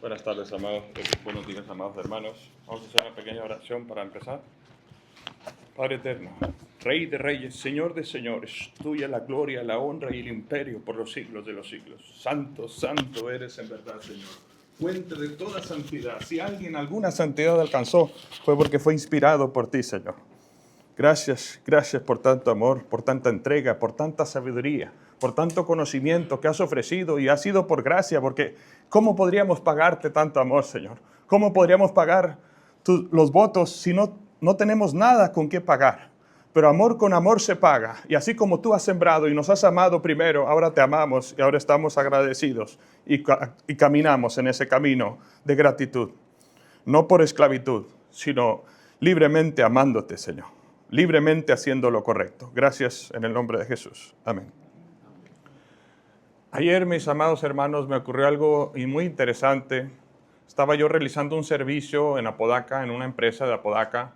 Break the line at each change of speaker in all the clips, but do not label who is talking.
Buenas tardes, amados. Buenos días, amados hermanos. Vamos a hacer una pequeña oración para empezar. Padre eterno, Rey de reyes, Señor de señores, tuya la gloria, la honra y el imperio por los siglos de los siglos. Santo, santo eres en verdad, Señor. Fuente de toda santidad. Si alguien alguna santidad alcanzó, fue porque fue inspirado por ti, Señor. Gracias, gracias por tanto amor, por tanta entrega, por tanta sabiduría, por tanto conocimiento que has ofrecido y ha sido por gracia, porque ¿cómo podríamos pagarte tanto amor, Señor? ¿Cómo podríamos pagar los votos si no tenemos nada con qué pagar? Pero amor con amor se paga, y así como tú has sembrado y nos has amado primero, ahora te amamos y ahora estamos agradecidos y caminamos en ese camino de gratitud, no por esclavitud, sino libremente amándote, Señor. Libremente haciendo lo correcto. Gracias en el nombre de Jesús. Amén. Ayer, mis amados hermanos, me ocurrió algo muy interesante. Estaba yo realizando un servicio en Apodaca, en una empresa de Apodaca,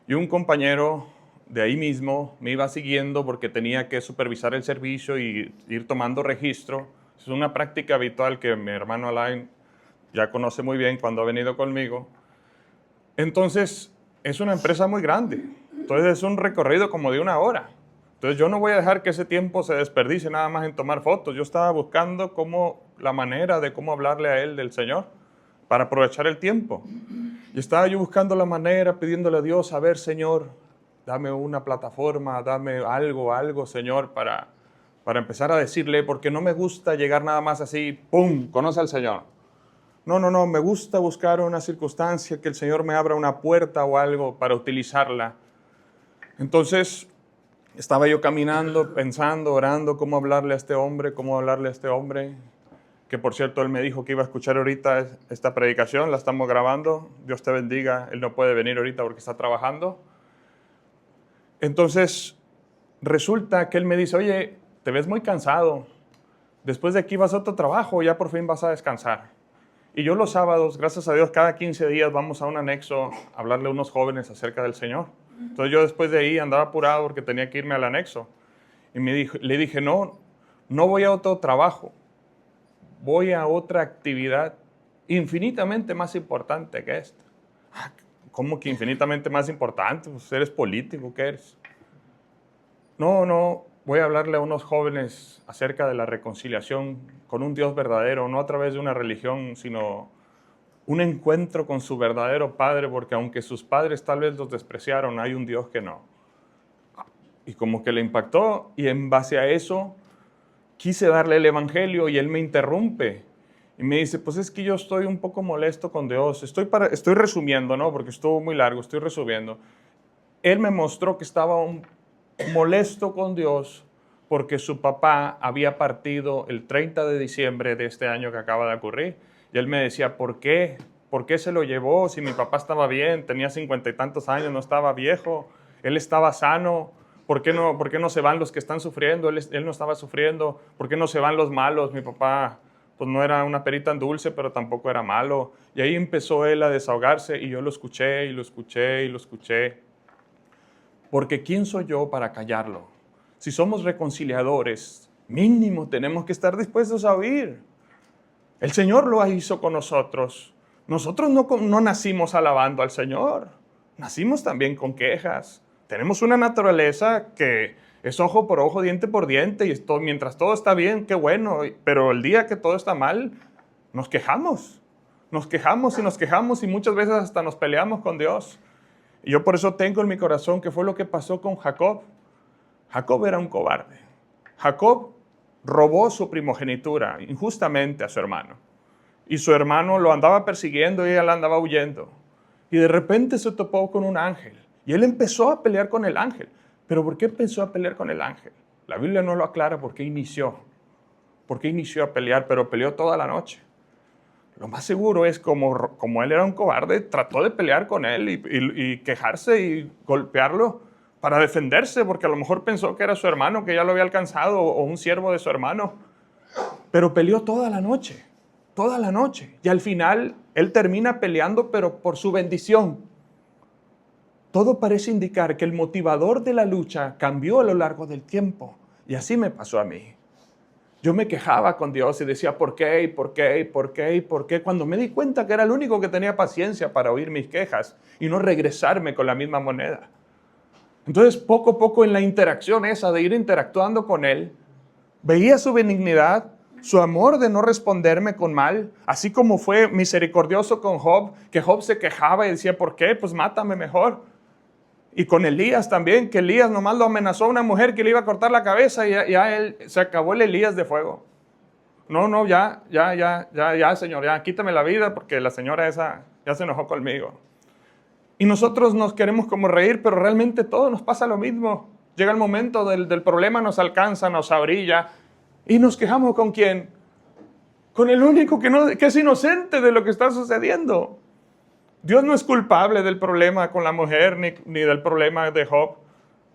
y un compañero de ahí mismo me iba siguiendo porque tenía que supervisar el servicio y ir tomando registro. Es una práctica habitual que mi hermano Alain ya conoce muy bien cuando ha venido conmigo. Entonces, es una empresa muy grande. Entonces es un recorrido como de 1 hora. Entonces yo no voy a dejar que ese tiempo se desperdicie nada más en tomar fotos. Yo estaba buscando la manera de cómo hablarle a él del Señor para aprovechar el tiempo. Y estaba yo buscando la manera, pidiéndole a Dios, a ver, Señor, dame una plataforma, dame algo, Señor, para empezar a decirle, porque no me gusta llegar nada más así, ¡pum!, conoce al Señor. No, me gusta buscar una circunstancia, que el Señor me abra una puerta o algo para utilizarla. Entonces, estaba yo caminando, pensando, orando, cómo hablarle a este hombre, que por cierto, él me dijo que iba a escuchar ahorita esta predicación, la estamos grabando, Dios te bendiga, él no puede venir ahorita porque está trabajando. Entonces, resulta que él me dice, oye, te ves muy cansado, después de aquí vas a otro trabajo, ya por fin vas a descansar. Y yo los sábados, gracias a Dios, cada 15 días vamos a un anexo a hablarle a unos jóvenes acerca del Señor. Entonces yo después de ahí andaba apurado porque tenía que irme al anexo. Y le dije, no voy a otro trabajo, voy a otra actividad infinitamente más importante que esta. ¿Cómo que infinitamente más importante? Pues eres político, ¿qué eres? No, voy a hablarle a unos jóvenes acerca de la reconciliación con un Dios verdadero, no a través de una religión, sino un encuentro con su verdadero Padre, porque aunque sus padres tal vez los despreciaron, hay un Dios que no. Y como que le impactó, y en base a eso quise darle el evangelio, y él me interrumpe y me dice, pues es que yo estoy un poco molesto con Dios. Estoy resumiendo, ¿no? Porque estuvo muy largo, estoy resumiendo. Él me mostró que estaba molesto con Dios porque su papá había partido el 30 de diciembre de este año que acaba de ocurrir. Y él me decía, ¿por qué? ¿Por qué se lo llevó? Si mi papá estaba bien, tenía 50 y tantos años, no estaba viejo, él estaba sano. ¿Por qué no se van los que están sufriendo? Él no estaba sufriendo. ¿Por qué no se van los malos? Mi papá pues no era una perita en dulce, pero tampoco era malo. Y ahí empezó él a desahogarse, y yo lo escuché, y lo escuché, y lo escuché. Porque ¿quién soy yo para callarlo? Si somos reconciliadores, mínimo tenemos que estar dispuestos a oír. El Señor lo hizo con nosotros. Nosotros no nacimos alabando al Señor, nacimos también con quejas. Tenemos una naturaleza que es ojo por ojo, diente por diente, y mientras todo está bien, qué bueno, pero el día que todo está mal, nos quejamos y muchas veces hasta nos peleamos con Dios. Y yo por eso tengo en mi corazón que fue lo que pasó con Jacob. Jacob era un cobarde. Jacob robó su primogenitura injustamente a su hermano. Y su hermano lo andaba persiguiendo y él andaba huyendo. Y de repente se topó con un ángel. Y él empezó a pelear con el ángel. ¿Pero por qué empezó a pelear con el ángel? La Biblia no lo aclara por qué inició. ¿Por qué inició a pelear? Pero peleó toda la noche. Lo más seguro es como él era un cobarde, trató de pelear con él y quejarse y golpearlo para defenderse, porque a lo mejor pensó que era su hermano, que ya lo había alcanzado, o un siervo de su hermano. Pero peleó toda la noche. Y al final él termina peleando, pero por su bendición. Todo parece indicar que el motivador de la lucha cambió a lo largo del tiempo. Y así me pasó a mí. Yo me quejaba con Dios y decía, ¿por qué? ¿Y por qué? ¿Y por qué? ¿Y por qué? Cuando me di cuenta que era el único que tenía paciencia para oír mis quejas y no regresarme con la misma moneda. Entonces, poco a poco en la interacción esa de ir interactuando con Él, veía su benignidad, su amor de no responderme con mal, así como fue misericordioso con Job, que Job se quejaba y decía, ¿por qué? Pues mátame mejor. Y con Elías también, que Elías nomás lo amenazó a una mujer que le iba a cortar la cabeza y ya él, se acabó el Elías de fuego. No, ya, Señor, ya, quítame la vida porque la señora esa ya se enojó conmigo. Y nosotros nos queremos como reír, pero realmente todo nos pasa lo mismo. Llega el momento del problema, nos alcanza, nos abrilla y nos quejamos ¿con quién? Con el único que es inocente de lo que está sucediendo. Dios no es culpable del problema con la mujer ni del problema de Job.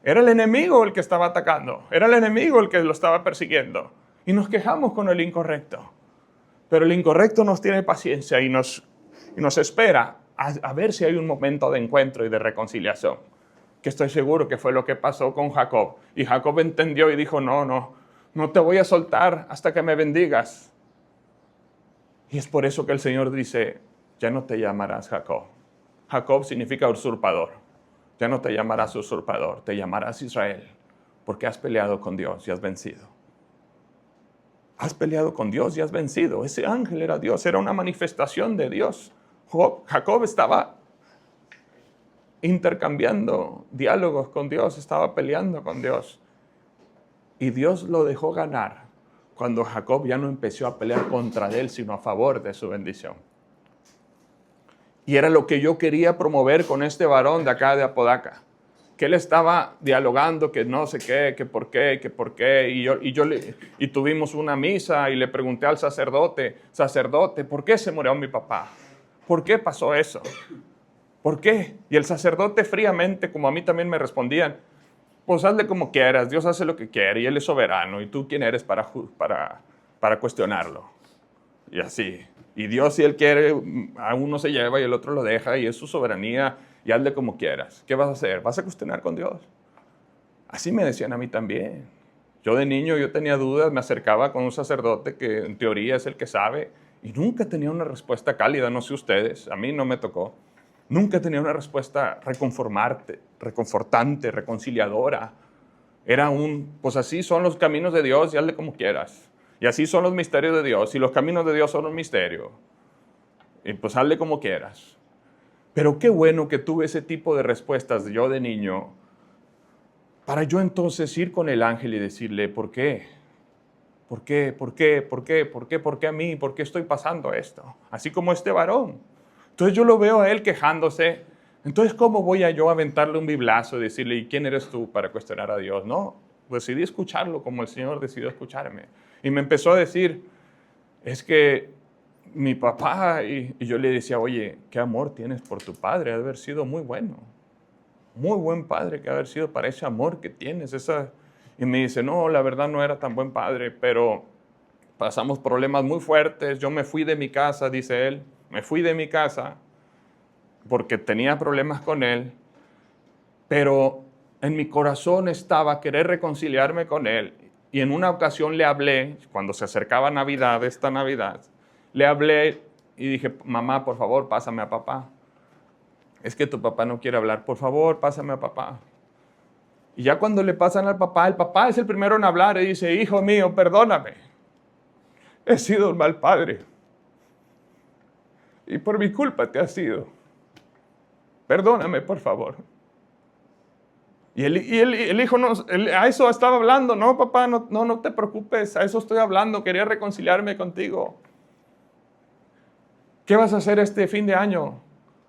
Era el enemigo el que estaba atacando. Era el enemigo el que lo estaba persiguiendo. Y nos quejamos con el incorrecto. Pero el incorrecto nos tiene paciencia y nos espera a ver si hay un momento de encuentro y de reconciliación. Que estoy seguro que fue lo que pasó con Jacob. Y Jacob entendió y dijo, no te voy a soltar hasta que me bendigas. Y es por eso que el Señor dice, ya no te llamarás Jacob. Jacob significa usurpador. Ya no te llamarás usurpador, te llamarás Israel, porque has peleado con Dios y has vencido. Has peleado con Dios y has vencido. Ese ángel era Dios, era una manifestación de Dios. Jacob estaba intercambiando diálogos con Dios, estaba peleando con Dios. Y Dios lo dejó ganar cuando Jacob ya no empezó a pelear contra él, sino a favor de su bendición. Y era lo que yo quería promover con este varón de acá de Apodaca. Que él estaba dialogando, que no sé qué, que por qué. Y tuvimos una misa y le pregunté al sacerdote, ¿por qué se murió mi papá? ¿Por qué pasó eso? ¿Por qué? Y el sacerdote fríamente, como a mí también me respondían, pues hazle como quieras, Dios hace lo que quiere y Él es soberano. ¿Y tú quién eres para cuestionarlo? Y así. Y Dios, si Él quiere, a uno se lleva y el otro lo deja y es su soberanía y hazle como quieras. ¿Qué vas a hacer? ¿Vas a cuestionar con Dios? Así me decían a mí también. Yo de niño yo tenía dudas, me acercaba con un sacerdote que en teoría es el que sabe y nunca tenía una respuesta cálida, no sé ustedes, a mí no me tocó. Nunca tenía una respuesta reconfortante, reconciliadora. Era pues así son los caminos de Dios y hazle como quieras. Y así son los misterios de Dios, y los caminos de Dios son un misterio. Y pues hazle como quieras. Pero qué bueno que tuve ese tipo de respuestas yo de niño, para yo entonces ir con el ángel y decirle, ¿por qué? ¿Por qué? ¿Por qué? ¿Por qué? ¿Por qué? ¿Por qué a mí? ¿Por qué estoy pasando esto? Así como este varón. Entonces yo lo veo a él quejándose. Entonces, ¿cómo voy a yo aventarle un biblazo y decirle, ¿y quién eres tú para cuestionar a Dios? No, decidí escucharlo como el Señor decidió escucharme. Y me empezó a decir, es que mi papá, y yo le decía, oye, qué amor tienes por tu padre, ha de haber sido muy bueno. Muy buen padre que ha de haber sido para ese amor que tienes. Y me dice, no, la verdad no era tan buen padre, pero pasamos problemas muy fuertes. Yo me fui de mi casa, dice él, me fui de mi casa porque tenía problemas con él, pero en mi corazón estaba querer reconciliarme con él. Y en una ocasión le hablé, cuando se acercaba Navidad, esta Navidad, le hablé y dije, mamá, por favor, pásame a papá. Es que tu papá no quiere hablar, por favor, pásame a papá. Y ya cuando le pasan al papá, el papá es el primero en hablar y dice, hijo mío, perdóname. He sido un mal padre. Y por mi culpa te has sido. Perdóname, por favor. Y el hijo a eso estaba hablando. No, papá, no te preocupes, a eso estoy hablando. Quería reconciliarme contigo. ¿Qué vas a hacer este fin de año?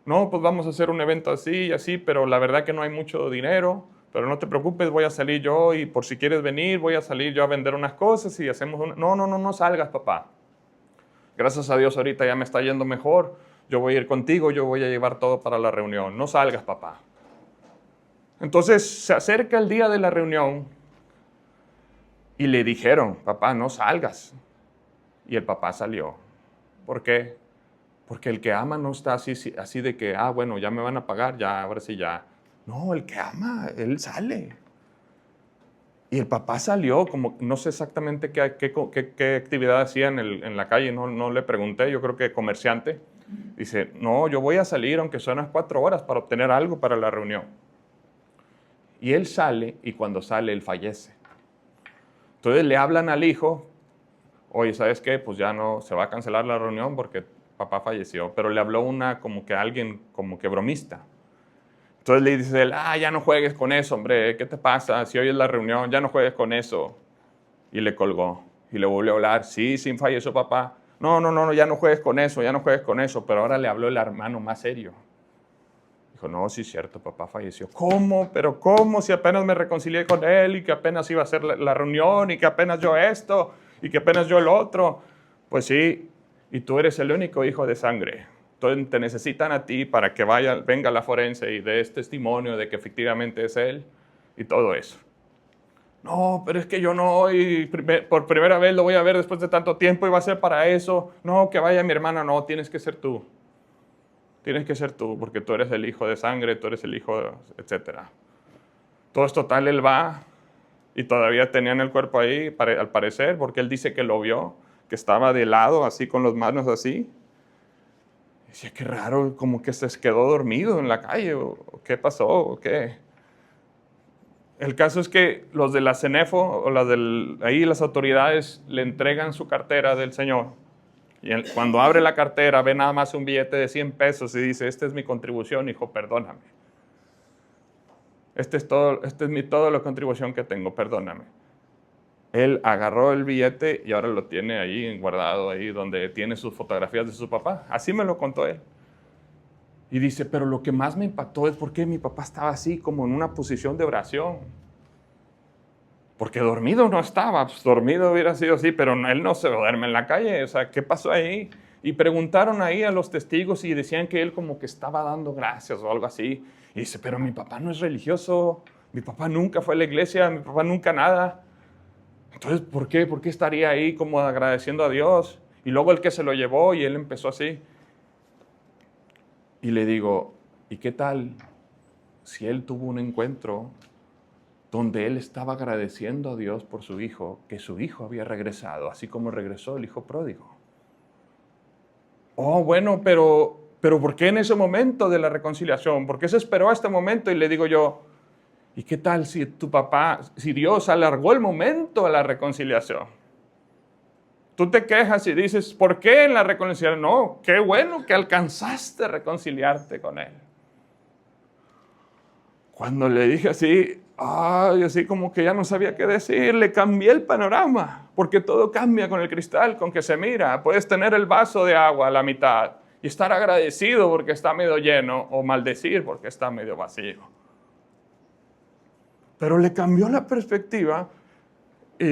No, pues vamos a hacer un evento así y así, pero la verdad que no hay mucho dinero. Pero no te preocupes, voy a salir yo y por si quieres venir, voy a salir yo a vender unas cosas y hacemos No salgas, papá. Gracias a Dios ahorita ya me está yendo mejor. Yo voy a ir contigo, yo voy a llevar todo para la reunión. No salgas, papá. Entonces se acerca el día de la reunión y le dijeron, papá, no salgas. Y el papá salió. ¿Por qué? Porque el que ama no está así de que, bueno, ya me van a pagar, ya, ahora sí ya. No, el que ama, él sale. Y el papá salió, como no sé exactamente qué actividad hacía en la calle, no le pregunté, yo creo que comerciante. Dice, no, yo voy a salir aunque sean unas 4 horas para obtener algo para la reunión. Y él sale, y cuando sale, él fallece. Entonces le hablan al hijo, oye, ¿sabes qué? Pues ya no, se va a cancelar la reunión porque papá falleció. Pero le habló como que alguien, como que bromista. Entonces le dice él, ya no juegues con eso, hombre, ¿qué te pasa? Si hoy es la reunión, ya no juegues con eso. Y le colgó, y le volvió a hablar, sí, falleció papá. No, ya no juegues con eso, ya no juegues con eso. Pero ahora le habló el hermano más serio. Dijo, no, sí es cierto, papá falleció. ¿Cómo? ¿Pero cómo? Si apenas me reconcilié con él y que apenas iba a ser la reunión y que apenas yo esto y que apenas yo el otro. Pues sí, y tú eres el único hijo de sangre. Entonces te necesitan a ti para que venga la forense y des testimonio de que efectivamente es él y todo eso. No, pero es que yo no hoy, por primera vez lo voy a ver después de tanto tiempo y va a ser para eso. No, que vaya mi hermana, no, tienes que ser tú. Tienes que ser tú, porque tú eres el hijo de sangre, tú eres el hijo, etc. Todo es total, él va y todavía tenían el cuerpo ahí, al parecer, porque él dice que lo vio, que estaba de lado, así con las manos así. Decía, qué raro, como que se quedó dormido en la calle, o qué pasó, o qué. El caso es que los de la CENEFO, o ahí las autoridades le entregan su cartera del señor. Y cuando abre la cartera ve nada más un billete de 100 pesos y dice, esta es mi contribución, hijo, perdóname. Esta es toda la contribución que tengo, perdóname. Él agarró el billete y ahora lo tiene ahí guardado, ahí donde tiene sus fotografías de su papá. Así me lo contó él. Y dice, pero lo que más me impactó es porque mi papá estaba así, como en una posición de oración. Porque dormido no estaba, pues dormido hubiera sido así, pero él no se duerme en la calle. O sea, ¿qué pasó ahí? Y preguntaron ahí a los testigos y decían que él como que estaba dando gracias o algo así. Y dice, pero mi papá no es religioso, mi papá nunca fue a la iglesia, mi papá nunca nada. Entonces, ¿por qué? ¿Por qué estaría ahí como agradeciendo a Dios? Y luego el que se lo llevó y él empezó así. Y le digo, ¿y qué tal si él tuvo un encuentro donde él estaba agradeciendo a Dios por su hijo, que su hijo había regresado, así como regresó el hijo pródigo? Oh, bueno, pero ¿por qué en ese momento de la reconciliación? ¿Por qué se esperó a este momento? Y le digo yo, ¿y qué tal si Dios alargó el momento de la reconciliación? Tú te quejas y dices, ¿por qué en la reconciliación? No, qué bueno que alcanzaste a reconciliarte con él. Cuando le dije así, así como que ya no sabía qué decir, le cambié el panorama, porque todo cambia con el cristal con que se mira. Puedes tener el vaso de agua a la mitad y estar agradecido porque está medio lleno o maldecir porque está medio vacío. Pero le cambió la perspectiva y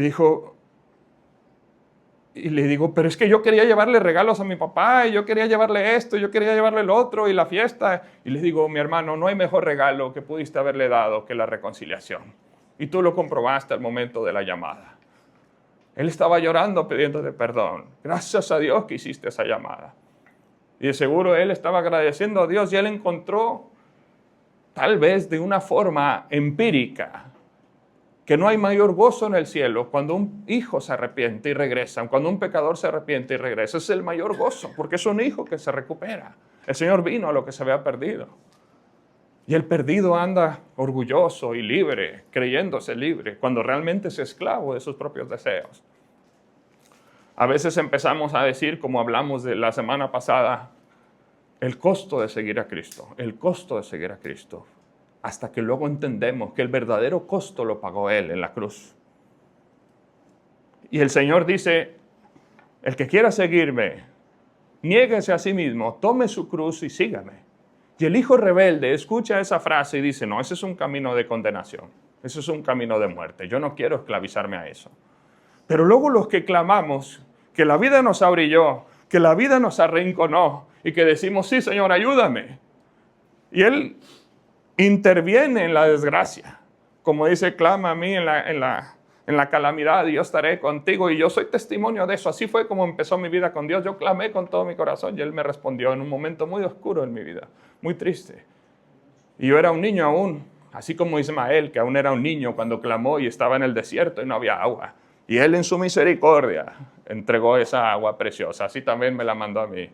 le digo, pero es que yo quería llevarle regalos a mi papá, y yo quería llevarle esto, y yo quería llevarle el otro, y la fiesta. Y le digo, mi hermano, no hay mejor regalo que pudiste haberle dado que la reconciliación. Y tú lo comprobaste al momento de la llamada. Él estaba llorando pidiéndote perdón. Gracias a Dios que hiciste esa llamada. Y de seguro él estaba agradeciendo a Dios y él encontró, tal vez de una forma empírica, que no hay mayor gozo en el cielo cuando un hijo se arrepiente y regresa, cuando un pecador se arrepiente y regresa. Es el mayor gozo, porque es un hijo que se recupera. El Señor vino a lo que se había perdido. Y el perdido anda orgulloso y libre, creyéndose libre, cuando realmente es esclavo de sus propios deseos. A veces empezamos a decir, como hablamos de la semana pasada, el costo de seguir a Cristo, el costo de seguir a Cristo. Hasta que luego entendemos que el verdadero costo lo pagó Él en la cruz. Y el Señor dice, el que quiera seguirme, niéguese a sí mismo, tome su cruz y sígame. Y el hijo rebelde escucha esa frase y dice, no, ese es un camino de condenación, ese es un camino de muerte, yo no quiero esclavizarme a eso. Pero luego los que clamamos, que la vida nos abrilló, que la vida nos arrinconó y que decimos, sí, Señor, ayúdame. Y Él interviene en la desgracia. Como dice, clama a mí en la calamidad y yo estaré contigo. Y yo soy testimonio de eso. Así fue como empezó mi vida con Dios. Yo clamé con todo mi corazón y Él me respondió en un momento muy oscuro en mi vida, muy triste. Y yo era un niño aún, así como Ismael, que aún era un niño cuando clamó y estaba en el desierto y no había agua. Y Él en su misericordia entregó esa agua preciosa, así también me la mandó a mí.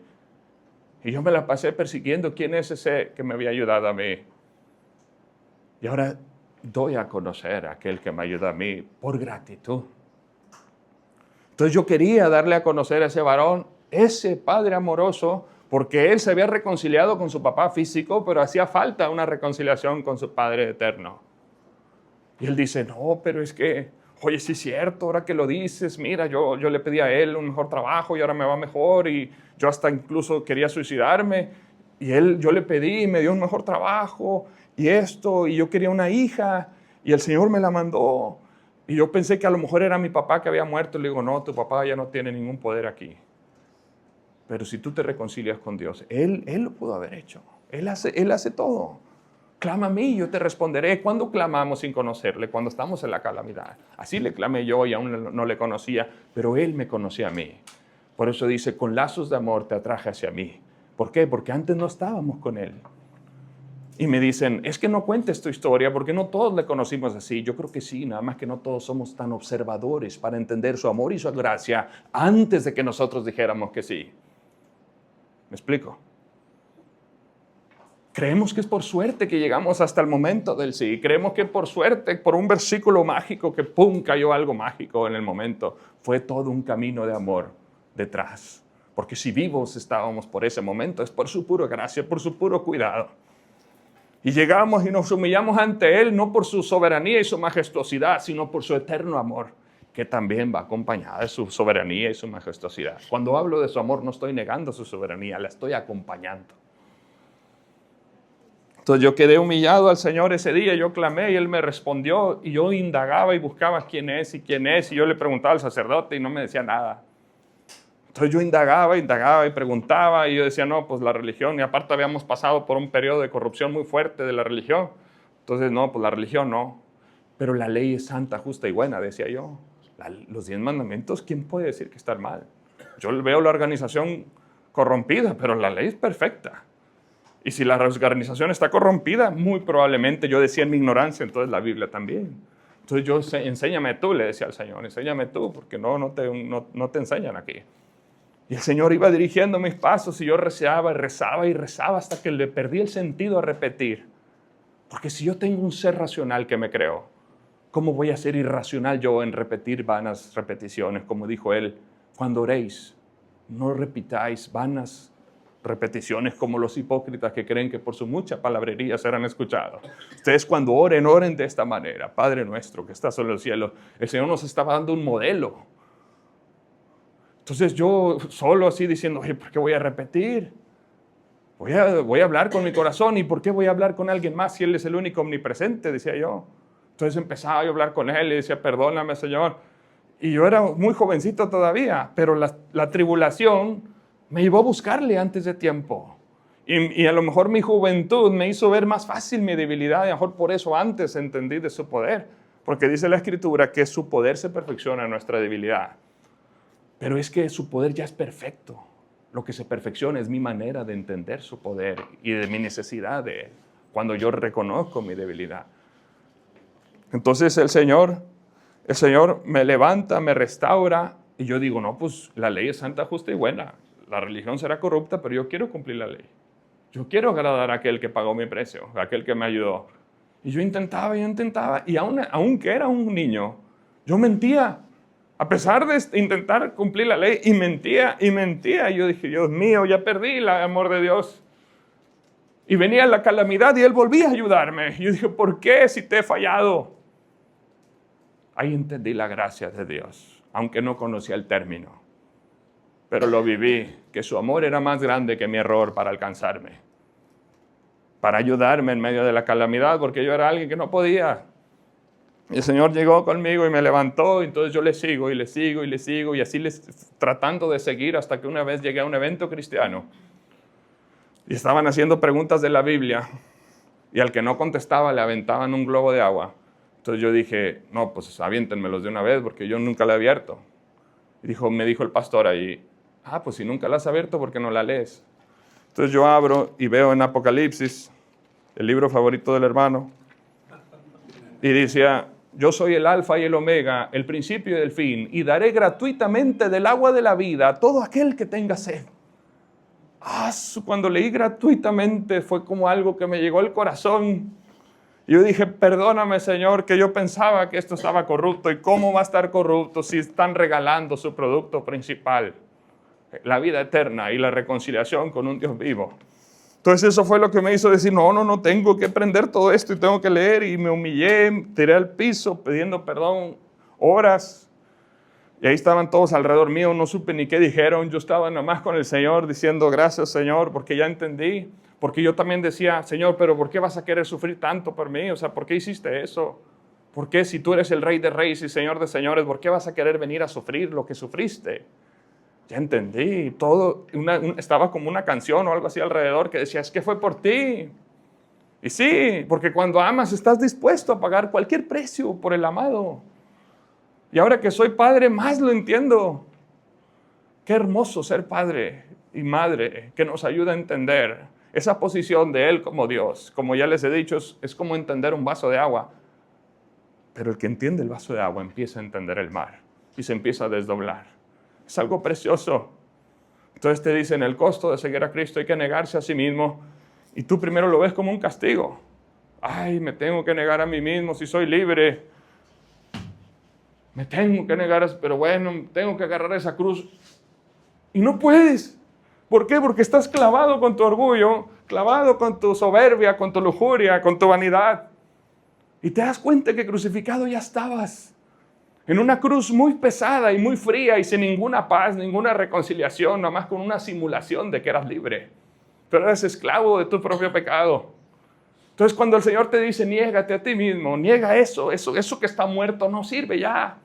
Y yo me la pasé persiguiendo, ¿quién es ese que me había ayudado a mí? Y ahora doy a conocer a aquel que me ayuda a mí por gratitud. Entonces yo quería darle a conocer a ese varón, ese padre amoroso, porque él se había reconciliado con su papá físico, pero hacía falta una reconciliación con su Padre eterno. Y él dice, no, pero es que, oye, sí es cierto, ahora que lo dices, mira, yo le pedí a él un mejor trabajo y ahora me va mejor y yo hasta incluso quería suicidarme y yo le pedí y me dio un mejor trabajo y esto, y yo quería una hija y el Señor me la mandó. Y yo pensé que a lo mejor era mi papá que había muerto. Le digo, no, tu papá ya no tiene ningún poder aquí. Pero si tú te reconcilias con Dios, Él lo pudo haber hecho. Él hace todo. Clama a mí, yo te responderé. ¿Cuándo clamamos sin conocerle? Cuando estamos en la calamidad. Así le clamé yo y aún no le conocía, pero Él me conocía a mí. Por eso dice, con lazos de amor te atraje hacia mí. ¿Por qué? Porque antes no estábamos con Él. Y me dicen, es que no cuentes tu historia porque no todos le conocimos así. Yo creo que sí, nada más que no todos somos tan observadores para entender su amor y su gracia antes de que nosotros dijéramos que sí. ¿Me explico? Creemos que es por suerte que llegamos hasta el momento del sí. Creemos que por suerte, por un versículo mágico que ¡pum! Cayó algo mágico en el momento. Fue todo un camino de amor detrás. Porque si vivos estábamos por ese momento, es por su pura gracia, por su puro cuidado. Y llegamos y nos humillamos ante Él, no por su soberanía y su majestuosidad, sino por su eterno amor, que también va acompañada de su soberanía y su majestuosidad. Cuando hablo de su amor, no estoy negando su soberanía, la estoy acompañando. Entonces yo quedé humillado al Señor ese día, yo clamé y Él me respondió, y yo indagaba y buscaba quién es, y yo le preguntaba al sacerdote y no me decía nada. Entonces yo indagaba y preguntaba, y yo decía, no, pues la religión, y aparte habíamos pasado por un periodo de corrupción muy fuerte de la religión. Entonces, no, pues la religión no. Pero la ley es santa, justa y buena, decía yo. Los 10 mandamientos, ¿quién puede decir que están mal? Yo veo la organización corrompida, pero la ley es perfecta. Y si la organización está corrompida, muy probablemente, yo decía en mi ignorancia, entonces la Biblia también. Entonces enséñame tú, le decía al Señor, enséñame tú, porque no te enseñan aquí. Y el Señor iba dirigiendo mis pasos y yo rezaba hasta que le perdí el sentido a repetir. Porque si yo tengo un ser racional que me creo, ¿cómo voy a ser irracional yo en repetir vanas repeticiones? Como dijo Él, cuando oréis, no repitáis vanas repeticiones como los hipócritas que creen que por su mucha palabrería serán escuchados. Ustedes cuando oren de esta manera. Padre nuestro que estás en los cielos. El Señor nos estaba dando un modelo. Entonces yo solo así diciendo, oye, ¿por qué voy a repetir? Voy a hablar con mi corazón. ¿Y por qué voy a hablar con alguien más si Él es el único omnipresente? Decía yo. Entonces empezaba yo a hablar con Él y decía, perdóname, Señor. Y yo era muy jovencito todavía, pero la tribulación me llevó a buscarle antes de tiempo. Y a lo mejor mi juventud me hizo ver más fácil mi debilidad. Y a lo mejor por eso antes entendí de su poder. Porque dice la Escritura que su poder se perfecciona en nuestra debilidad. Pero es que su poder ya es perfecto. Lo que se perfecciona es mi manera de entender su poder y de mi necesidad de Él, cuando yo reconozco mi debilidad. Entonces el Señor me levanta, me restaura, y yo digo, no, pues la ley es santa, justa y buena. La religión será corrupta, pero yo quiero cumplir la ley. Yo quiero agradar a aquel que pagó mi precio, a aquel que me ayudó. Y yo intentaba, y aunque era un niño, yo mentía. A pesar de intentar cumplir la ley, y mentía. Y yo dije, Dios mío, ya perdí el amor de Dios. Y venía la calamidad y Él volvía a ayudarme. Y yo dije, ¿por qué si te he fallado? Ahí entendí la gracia de Dios, aunque no conocía el término. Pero lo viví, que su amor era más grande que mi error para alcanzarme. Para ayudarme en medio de la calamidad, porque yo era alguien que no podía. Y el Señor llegó conmigo y me levantó, y entonces yo le sigo, y así tratando de seguir hasta que una vez llegué a un evento cristiano. Y estaban haciendo preguntas de la Biblia, y al que no contestaba le aventaban un globo de agua. Entonces yo dije, no, pues aviéntenmelos de una vez, porque yo nunca la he abierto. Y me dijo el pastor ahí, pues si nunca la has abierto, ¿por qué no la lees? Entonces yo abro y veo en Apocalipsis, el libro favorito del hermano, Y decía, yo soy el alfa y el omega, el principio y el fin, y daré gratuitamente del agua de la vida a todo aquel que tenga sed. Cuando leí gratuitamente fue como algo que me llegó al corazón. Yo dije, perdóname, Señor, que yo pensaba que esto estaba corrupto. ¿Y cómo va a estar corrupto si están regalando su producto principal? La vida eterna y la reconciliación con un Dios vivo. Entonces eso fue lo que me hizo decir, no, tengo que aprender todo esto y tengo que leer. Y me humillé, tiré al piso pidiendo perdón horas. Y ahí estaban todos alrededor mío, no supe ni qué dijeron. Yo estaba nomás con el Señor diciendo, gracias, Señor, porque ya entendí. Porque yo también decía, Señor, pero ¿por qué vas a querer sufrir tanto por mí? O sea, ¿por qué hiciste eso? ¿Por qué si tú eres el Rey de Reyes y Señor de Señores, por qué vas a querer venir a sufrir lo que sufriste? Ya entendí. Todo estaba como una canción o algo así alrededor que decía, es que fue por ti. Y sí, porque cuando amas estás dispuesto a pagar cualquier precio por el amado. Y ahora que soy padre, más lo entiendo. Qué hermoso ser padre y madre que nos ayuda a entender esa posición de Él como Dios. Como ya les he dicho, es como entender un vaso de agua. Pero el que entiende el vaso de agua empieza a entender el mar y se empieza a desdoblar. Es algo precioso. Entonces te dicen, el costo de seguir a Cristo hay que negarse a sí mismo. Y tú primero lo ves como un castigo. Ay, me tengo que negar a mí mismo si soy libre. Me tengo que negar, pero bueno, tengo que agarrar esa cruz. Y no puedes. ¿Por qué? Porque estás clavado con tu orgullo, clavado con tu soberbia, con tu lujuria, con tu vanidad. Y te das cuenta que crucificado ya estabas. En una cruz muy pesada y muy fría y sin ninguna paz, ninguna reconciliación, nada más con una simulación de que eras libre. Pero eres esclavo de tu propio pecado. Entonces cuando el Señor te dice, niégate a ti mismo, niega eso que está muerto no sirve ya.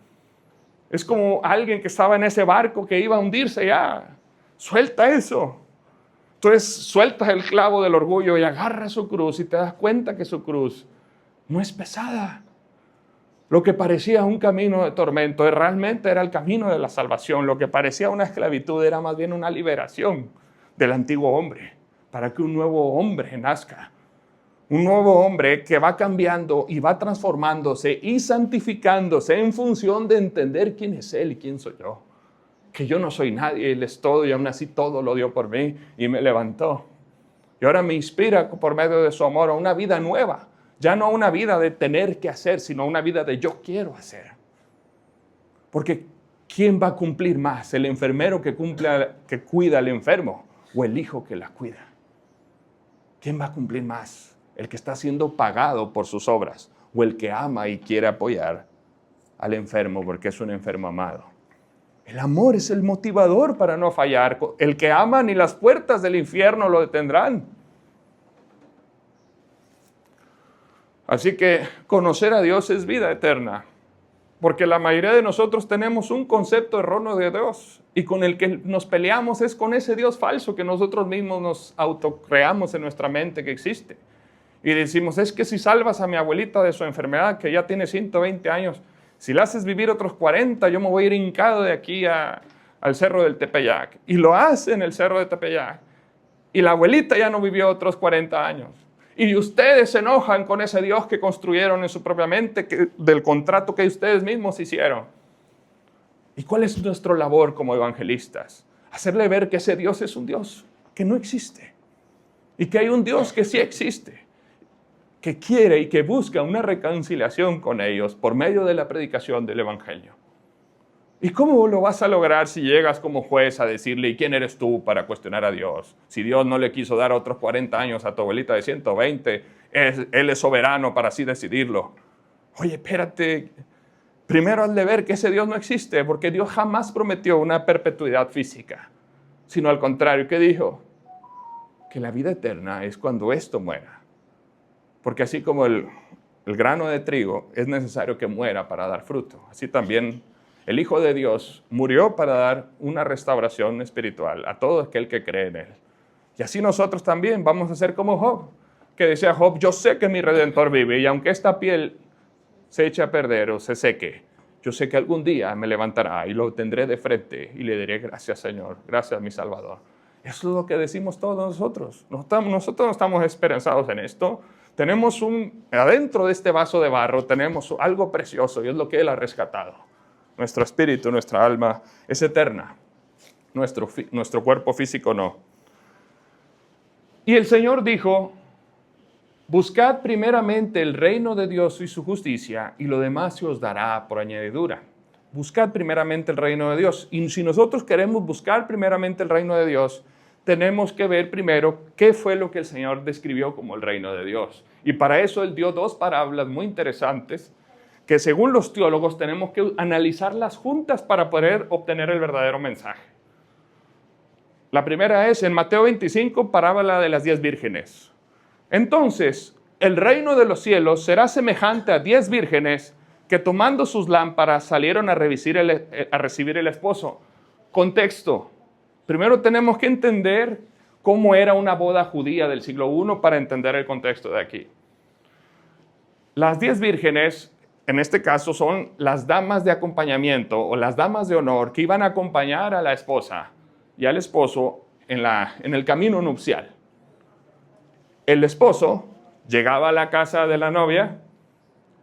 Es como alguien que estaba en ese barco que iba a hundirse ya. Suelta eso. Entonces sueltas el clavo del orgullo y agarras su cruz y te das cuenta que su cruz no es pesada. Lo que parecía un camino de tormento realmente era el camino de la salvación. Lo que parecía una esclavitud era más bien una liberación del antiguo hombre para que un nuevo hombre nazca. Un nuevo hombre que va cambiando y va transformándose y santificándose en función de entender quién es Él y quién soy yo. Que yo no soy nadie, Él es todo y aún así todo lo dio por mí y me levantó. Y ahora me inspira por medio de su amor a una vida nueva. Ya no una vida de tener que hacer, sino una vida de yo quiero hacer. Porque ¿quién va a cumplir más? ¿El enfermero que cuida al enfermo o el hijo que la cuida? ¿Quién va a cumplir más? ¿El que está siendo pagado por sus obras o el que ama y quiere apoyar al enfermo porque es un enfermo amado? El amor es el motivador para no fallar. El que ama ni las puertas del infierno lo detendrán. Así que conocer a Dios es vida eterna. Porque la mayoría de nosotros tenemos un concepto erróneo de Dios y con el que nos peleamos es con ese Dios falso que nosotros mismos nos autocreamos en nuestra mente que existe. Y decimos, es que si salvas a mi abuelita de su enfermedad, que ya tiene 120 años, si la haces vivir otros 40, yo me voy a ir hincado de aquí al cerro del Tepeyac. Y lo hace en el cerro de Tepeyac. Y la abuelita ya no vivió otros 40 años. Y ustedes se enojan con ese Dios que construyeron en su propia mente, del contrato que ustedes mismos hicieron. ¿Y cuál es nuestra labor como evangelistas? Hacerle ver que ese Dios es un Dios que no existe. Y que hay un Dios que sí existe. Que quiere y que busca una reconciliación con ellos por medio de la predicación del Evangelio. ¿Y cómo lo vas a lograr si llegas como juez a decirle, ¿y quién eres tú para cuestionar a Dios? Si Dios no le quiso dar otros 40 años a tu abuelita de 120, Él es soberano para así decidirlo. Oye, espérate, primero has de ver que ese Dios no existe, porque Dios jamás prometió una perpetuidad física, sino al contrario, ¿qué dijo? Que la vida eterna es cuando esto muera. Porque así como el grano de trigo es necesario que muera para dar fruto, así también el Hijo de Dios murió para dar una restauración espiritual a todo aquel que cree en Él. Y así nosotros también vamos a ser como Job, que decía Job, yo sé que mi Redentor vive y aunque esta piel se eche a perder o se seque, yo sé que algún día me levantará y lo tendré de frente y le diré gracias Señor, gracias mi Salvador. Eso es lo que decimos todos nosotros. Nosotros no estamos esperanzados en esto. tenemos adentro de este vaso de barro tenemos algo precioso y es lo que Él ha rescatado. Nuestro espíritu, nuestra alma es eterna. Nuestro cuerpo físico no. Y el Señor dijo, buscad primeramente el reino de Dios y su justicia, y lo demás se os dará por añadidura. Buscad primeramente el reino de Dios. Y si nosotros queremos buscar primeramente el reino de Dios, tenemos que ver primero qué fue lo que el Señor describió como el reino de Dios. Y para eso Él dio dos parábolas muy interesantes, que según los teólogos tenemos que analizarlas juntas para poder obtener el verdadero mensaje. La primera es en Mateo 25, parábola de las 10 vírgenes. Entonces, el reino de los cielos será semejante a 10 vírgenes que tomando sus lámparas salieron a recibir el esposo. Contexto. Primero tenemos que entender cómo era una boda judía del siglo I para entender el contexto de aquí. Las 10 vírgenes, en este caso, son las damas de acompañamiento o las damas de honor que iban a acompañar a la esposa y al esposo en el camino nupcial. El esposo llegaba a la casa de la novia,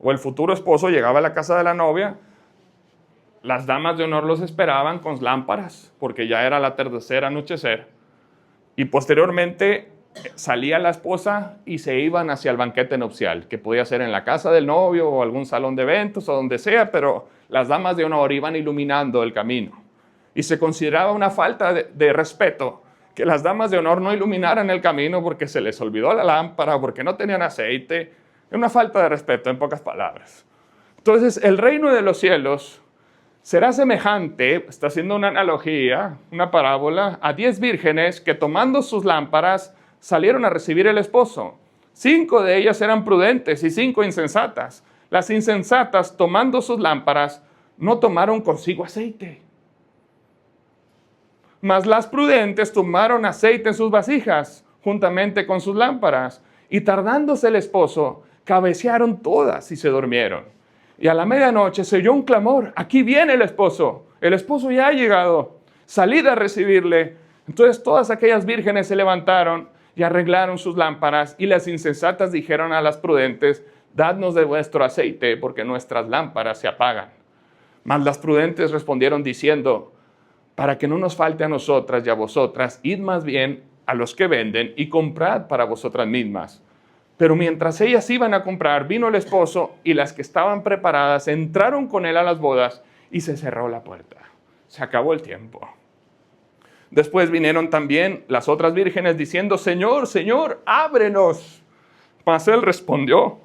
o el futuro esposo llegaba a la casa de la novia. Las damas de honor los esperaban con lámparas, porque ya era el atardecer, anochecer. Y posteriormente salía la esposa y se iban hacia el banquete nupcial, que podía ser en la casa del novio o algún salón de eventos o donde sea, pero las damas de honor iban iluminando el camino. Y se consideraba una falta de respeto que las damas de honor no iluminaran el camino porque se les olvidó la lámpara, porque no tenían aceite. Es una falta de respeto, en pocas palabras. Entonces, el reino de los cielos será semejante, está haciendo una analogía, una parábola, a 10 vírgenes que tomando sus lámparas salieron a recibir el esposo. 5 de ellas eran prudentes y 5 insensatas. Las insensatas, tomando sus lámparas, no tomaron consigo aceite. Mas las prudentes tomaron aceite en sus vasijas, juntamente con sus lámparas, y tardándose el esposo, cabecearon todas y se durmieron. Y a la medianoche se oyó un clamor, aquí viene el esposo ya ha llegado, salid a recibirle. Entonces todas aquellas vírgenes se levantaron y arreglaron sus lámparas, y las insensatas dijeron a las prudentes, dadnos de vuestro aceite, porque nuestras lámparas se apagan. Mas las prudentes respondieron diciendo, para que no nos falte a nosotras y a vosotras, id más bien a los que venden y comprad para vosotras mismas. Pero mientras ellas iban a comprar, vino el esposo, y las que estaban preparadas entraron con él a las bodas, y se cerró la puerta. Se acabó el tiempo. Después vinieron también las otras vírgenes diciendo, Señor, Señor, ábrenos. Mas él respondió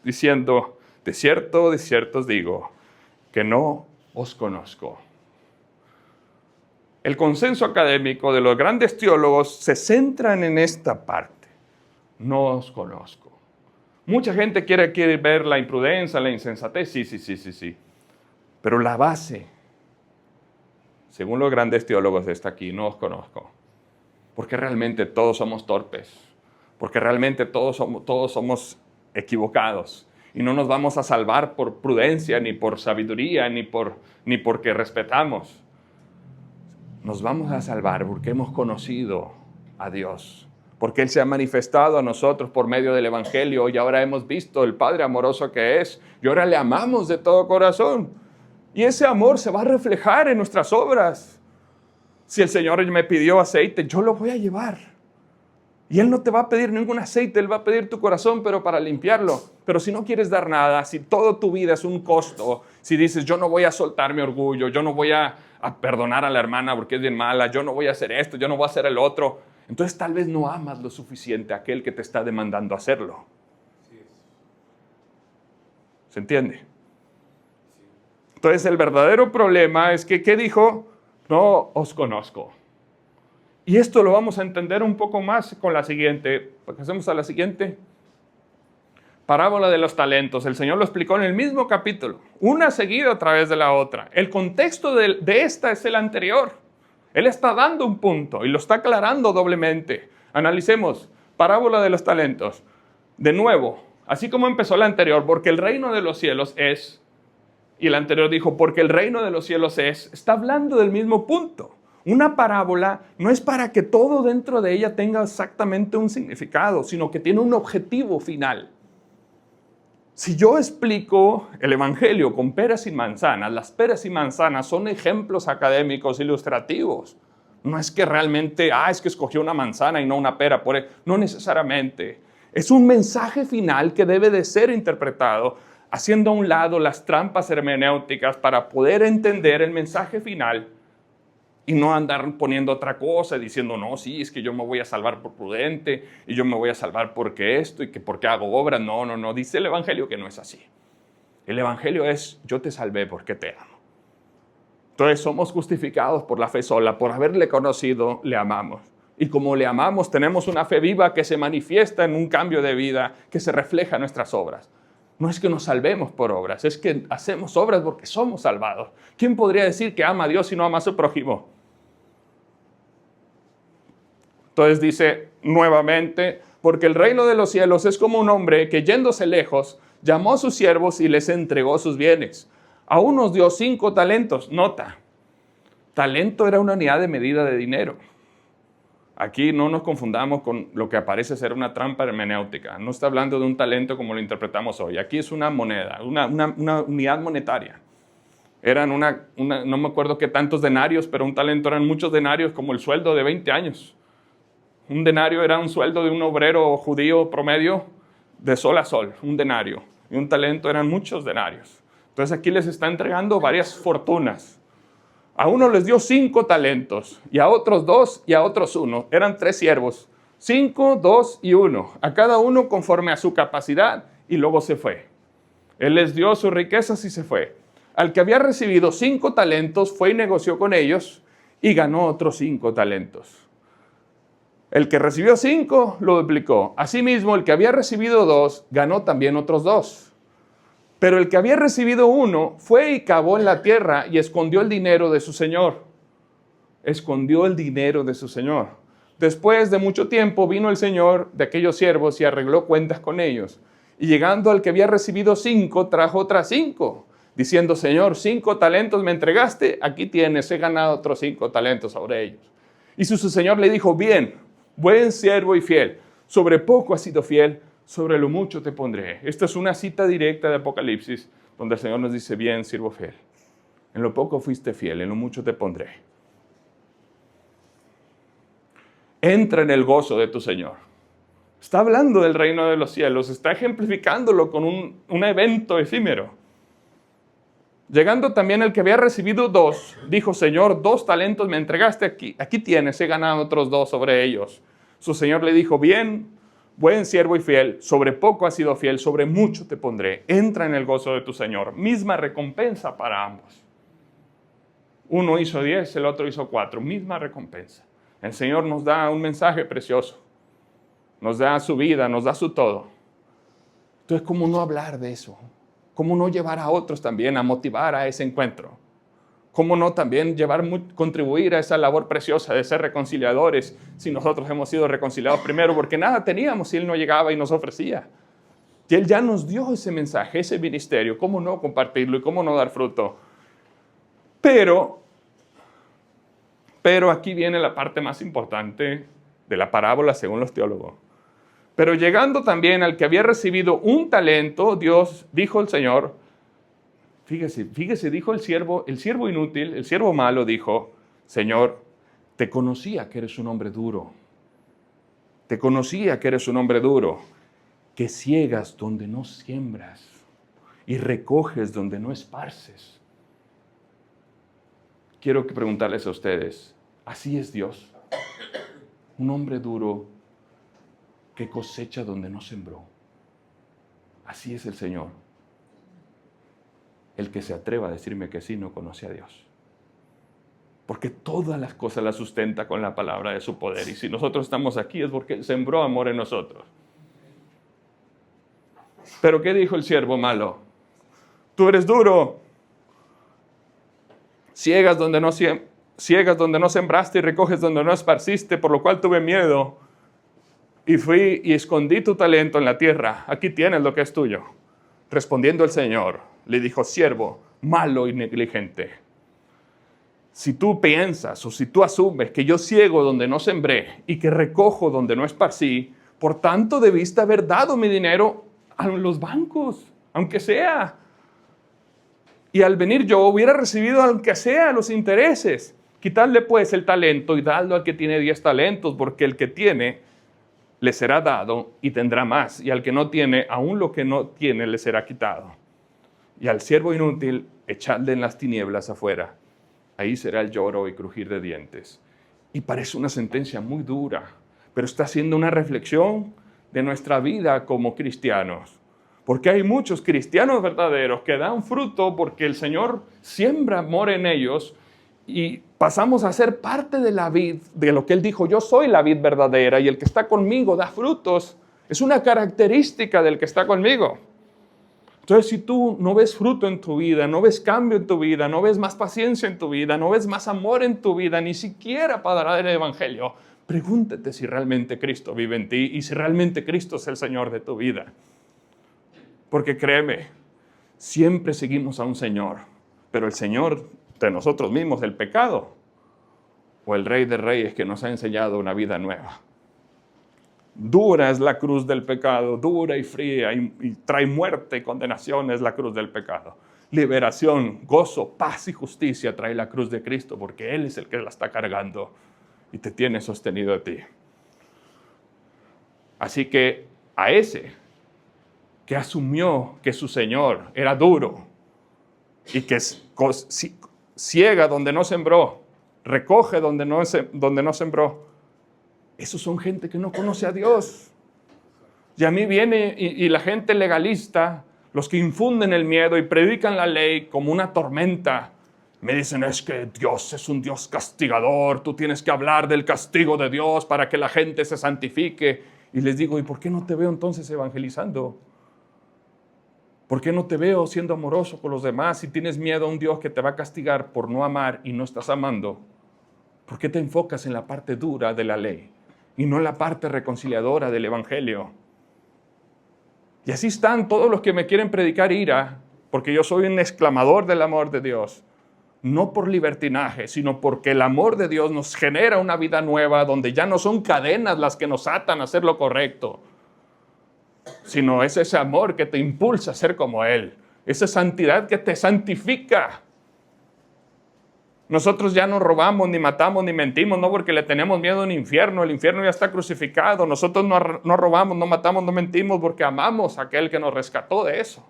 diciendo, de cierto os digo, que no os conozco. El consenso académico de los grandes teólogos se centran en esta parte. No os conozco. Mucha gente quiere ver la imprudencia, la insensatez, sí. Pero la base, según los grandes teólogos, está aquí, no os conozco. Porque realmente todos somos torpes. Porque realmente todos somos equivocados. Y no nos vamos a salvar por prudencia, ni por sabiduría, ni porque respetamos. Nos vamos a salvar porque hemos conocido a Dios, porque Él se ha manifestado a nosotros por medio del Evangelio y ahora hemos visto el Padre amoroso que es y ahora le amamos de todo corazón. Y ese amor se va a reflejar en nuestras obras. Si el Señor me pidió aceite, yo lo voy a llevar. Y Él no te va a pedir ningún aceite, Él va a pedir tu corazón, pero para limpiarlo. Pero si no quieres dar nada, si toda tu vida es un costo, si dices, yo no voy a soltar mi orgullo, yo no voy a perdonar a la hermana porque es bien mala, yo no voy a hacer esto, yo no voy a hacer el otro, entonces tal vez no amas lo suficiente a aquel que te está demandando hacerlo. ¿Se entiende? Entonces el verdadero problema es que, ¿qué dijo? No os conozco. Y esto lo vamos a entender un poco más con la siguiente. Pasemos a la siguiente. Parábola de los talentos. El Señor lo explicó en el mismo capítulo. Una seguida a través de la otra. El contexto de esta es el anterior. Él está dando un punto y lo está aclarando doblemente. Analicemos. Parábola de los talentos. De nuevo, así como empezó la anterior, porque el reino de los cielos es, y el anterior dijo, porque el reino de los cielos es, está hablando del mismo punto. Una parábola no es para que todo dentro de ella tenga exactamente un significado, sino que tiene un objetivo final. Si yo explico el Evangelio con peras y manzanas, las peras y manzanas son ejemplos académicos ilustrativos. No es que realmente, es que escogió una manzana y no una pera. No necesariamente. Es un mensaje final que debe de ser interpretado, haciendo a un lado las trampas hermenéuticas para poder entender el mensaje final y no andar poniendo otra cosa, diciendo, no, sí, es que yo me voy a salvar por prudente, y yo me voy a salvar porque esto, y que porque hago obras. No, dice el Evangelio que no es así. El Evangelio es, yo te salvé porque te amo. Entonces somos justificados por la fe sola, por haberle conocido, le amamos. Y como le amamos, tenemos una fe viva que se manifiesta en un cambio de vida, que se refleja en nuestras obras. No es que nos salvemos por obras, es que hacemos obras porque somos salvados. ¿Quién podría decir que ama a Dios y no ama a su prójimo? Entonces dice nuevamente, porque el reino de los cielos es como un hombre que yéndose lejos, llamó a sus siervos y les entregó sus bienes. A unos dio 5 talentos. Nota, talento era una unidad de medida de dinero. Aquí no nos confundamos con lo que parece ser una trampa hermenéutica. No está hablando de un talento como lo interpretamos hoy. Aquí es una moneda, una unidad monetaria. Eran no me acuerdo qué tantos denarios, pero un talento eran muchos denarios, como el sueldo de 20 años. Un denario era un sueldo de un obrero judío promedio de sol a sol, un denario. Y un talento eran muchos denarios. Entonces aquí les está entregando varias fortunas. A uno les dio 5 talentos, y a otros 2, y a otros 1. Eran 3 siervos. 5, 2 y 1. A cada uno conforme a su capacidad, y luego se fue. Él les dio sus riquezas y se fue. Al que había recibido 5 talentos, fue y negoció con ellos, y ganó otros 5 talentos. El que recibió 5, lo duplicó. Asimismo, el que había recibido 2, ganó también otros 2. Pero el que había recibido 1 fue y cavó en la tierra y escondió el dinero de su señor. Escondió el dinero de su señor. Después de mucho tiempo vino el señor de aquellos siervos y arregló cuentas con ellos. Y llegando al que había recibido 5, trajo otras 5, diciendo, Señor, 5 talentos me entregaste, aquí tienes, he ganado otros 5 talentos sobre ellos. Y su señor le dijo, bien, buen siervo y fiel, sobre poco has sido fiel, sobre lo mucho te pondré. Esta es una cita directa de Apocalipsis, donde el Señor nos dice, bien, siervo fiel. En lo poco fuiste fiel, en lo mucho te pondré. Entra en el gozo de tu Señor. Está hablando del reino de los cielos, está ejemplificándolo con un evento efímero. Llegando también el que había recibido 2, dijo, Señor, 2 talentos me entregaste aquí tienes, he ganado otros 2 sobre ellos. Su Señor le dijo, bien, buen siervo y fiel, sobre poco has sido fiel, sobre mucho te pondré. Entra en el gozo de tu Señor. Misma recompensa para ambos. Uno hizo 10, el otro hizo 4. Misma recompensa. El Señor nos da un mensaje precioso. Nos da su vida, nos da su todo. Entonces, ¿cómo no hablar de eso? ¿Cómo no llevar a otros también a motivar a ese encuentro? ¿Cómo no también contribuir a esa labor preciosa de ser reconciliadores si nosotros hemos sido reconciliados primero? Porque nada teníamos si Él no llegaba y nos ofrecía. Y Él ya nos dio ese mensaje, ese ministerio. ¿Cómo no compartirlo y cómo no dar fruto? Pero aquí viene la parte más importante de la parábola según los teólogos. Pero llegando también al que había recibido 1 talento, Dios dijo el Señor, fíjese, dijo el siervo inútil, el siervo malo dijo, Señor, te conocía que eres un hombre duro. Te conocía que eres un hombre duro, que ciegas donde no siembras y recoges donde no esparces. Quiero preguntarles a ustedes, ¿así es Dios? Un hombre duro que cosecha donde no sembró. Así es el Señor. El que se atreva a decirme que sí no conoce a Dios. Porque todas las cosas las sustenta con la palabra de su poder. Y si nosotros estamos aquí es porque Él sembró amor en nosotros. Pero ¿qué dijo el siervo malo? Tú eres duro. Ciegas donde no sembraste y recoges donde no esparciste, por lo cual tuve miedo. Y fui y escondí tu talento en la tierra. Aquí tienes lo que es tuyo. Respondiendo el Señor, le dijo, siervo, malo y negligente. Si tú piensas o si tú asumes que yo ciego donde no sembré y que recojo donde no esparcí, por tanto debiste haber dado mi dinero a los bancos, aunque sea. Y al venir yo hubiera recibido aunque sea los intereses. Quitarle pues el talento y darlo al que tiene 10 talentos, porque el que tiene le será dado y tendrá más. Y al que no tiene, aún lo que no tiene le será quitado. Y al siervo inútil, echadle en las tinieblas afuera. Ahí será el lloro y crujir de dientes. Y parece una sentencia muy dura, pero está haciendo una reflexión de nuestra vida como cristianos. Porque hay muchos cristianos verdaderos que dan fruto porque el Señor siembra amor en ellos y pasamos a ser parte de la vid, de lo que Él dijo, yo soy la vid verdadera y el que está conmigo da frutos. Es una característica del que está conmigo. Entonces, si tú no ves fruto en tu vida, no ves cambio en tu vida, no ves más paciencia en tu vida, no ves más amor en tu vida, ni siquiera para dar el Evangelio, pregúntate si realmente Cristo vive en ti y si realmente Cristo es el Señor de tu vida. Porque créeme, siempre seguimos a un Señor, pero el Señor de nosotros mismos, el pecado, o el Rey de Reyes que nos ha enseñado una vida nueva. Dura es la cruz del pecado, dura y fría, y trae muerte y condenación es la cruz del pecado. Liberación, gozo, paz y justicia trae la cruz de Cristo, porque Él es el que la está cargando y te tiene sostenido a ti. Así que a ese que asumió que su Señor era duro y que ciega donde no sembró, recoge donde no sembró, esos son gente que no conoce a Dios. Y a mí viene y la gente legalista, los que infunden el miedo y predican la ley como una tormenta, me dicen, es que Dios es un Dios castigador, tú tienes que hablar del castigo de Dios para que la gente se santifique. Y les digo, ¿y por qué no te veo entonces evangelizando? ¿Por qué no te veo siendo amoroso con los demás si tienes miedo a un Dios que te va a castigar por no amar y no estás amando? ¿Por qué te enfocas en la parte dura de la ley y no en la parte reconciliadora del Evangelio? Y así están todos los que me quieren predicar ira, porque yo soy un exclamador del amor de Dios. No por libertinaje, sino porque el amor de Dios nos genera una vida nueva donde ya no son cadenas las que nos atan a hacer lo correcto, sino es ese amor que te impulsa a ser como Él, esa santidad que te santifica. Nosotros ya no robamos, ni matamos, ni mentimos, no porque le tenemos miedo a un infierno, el infierno ya está crucificado. Nosotros no robamos, no matamos, no mentimos porque amamos a aquel que nos rescató de eso.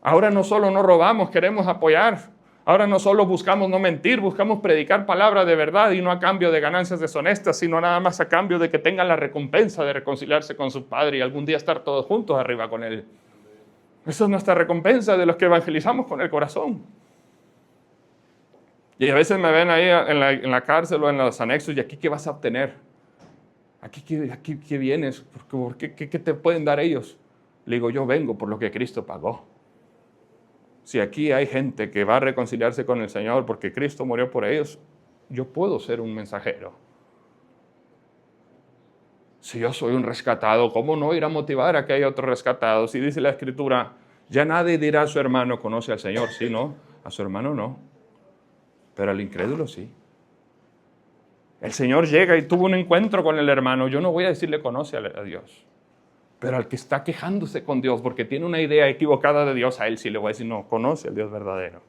Ahora no solo no robamos, queremos apoyar. Ahora no solo buscamos no mentir, buscamos predicar palabra de verdad y no a cambio de ganancias deshonestas, sino nada más a cambio de que tengan la recompensa de reconciliarse con su Padre y algún día estar todos juntos arriba con Él. Esa es nuestra recompensa de los que evangelizamos con el corazón. Y a veces me ven ahí en la cárcel o en los anexos, ¿y aquí qué vas a obtener? ¿Aquí qué vienes? ¿Qué te pueden dar ellos? Le digo, yo vengo por lo que Cristo pagó. Si aquí hay gente que va a reconciliarse con el Señor porque Cristo murió por ellos, yo puedo ser un mensajero. Si yo soy un rescatado, ¿cómo no ir a motivar a que haya otros rescatados? Si dice la Escritura, ya nadie dirá a su hermano conoce al Señor. Sí, no, a su hermano no, pero al incrédulo sí. El Señor llega y tuvo un encuentro con el hermano. Yo no voy a decirle conoce a Dios. Pero al que está quejándose con Dios porque tiene una idea equivocada de Dios, a él sí le voy a decir, no, conoce al Dios verdadero.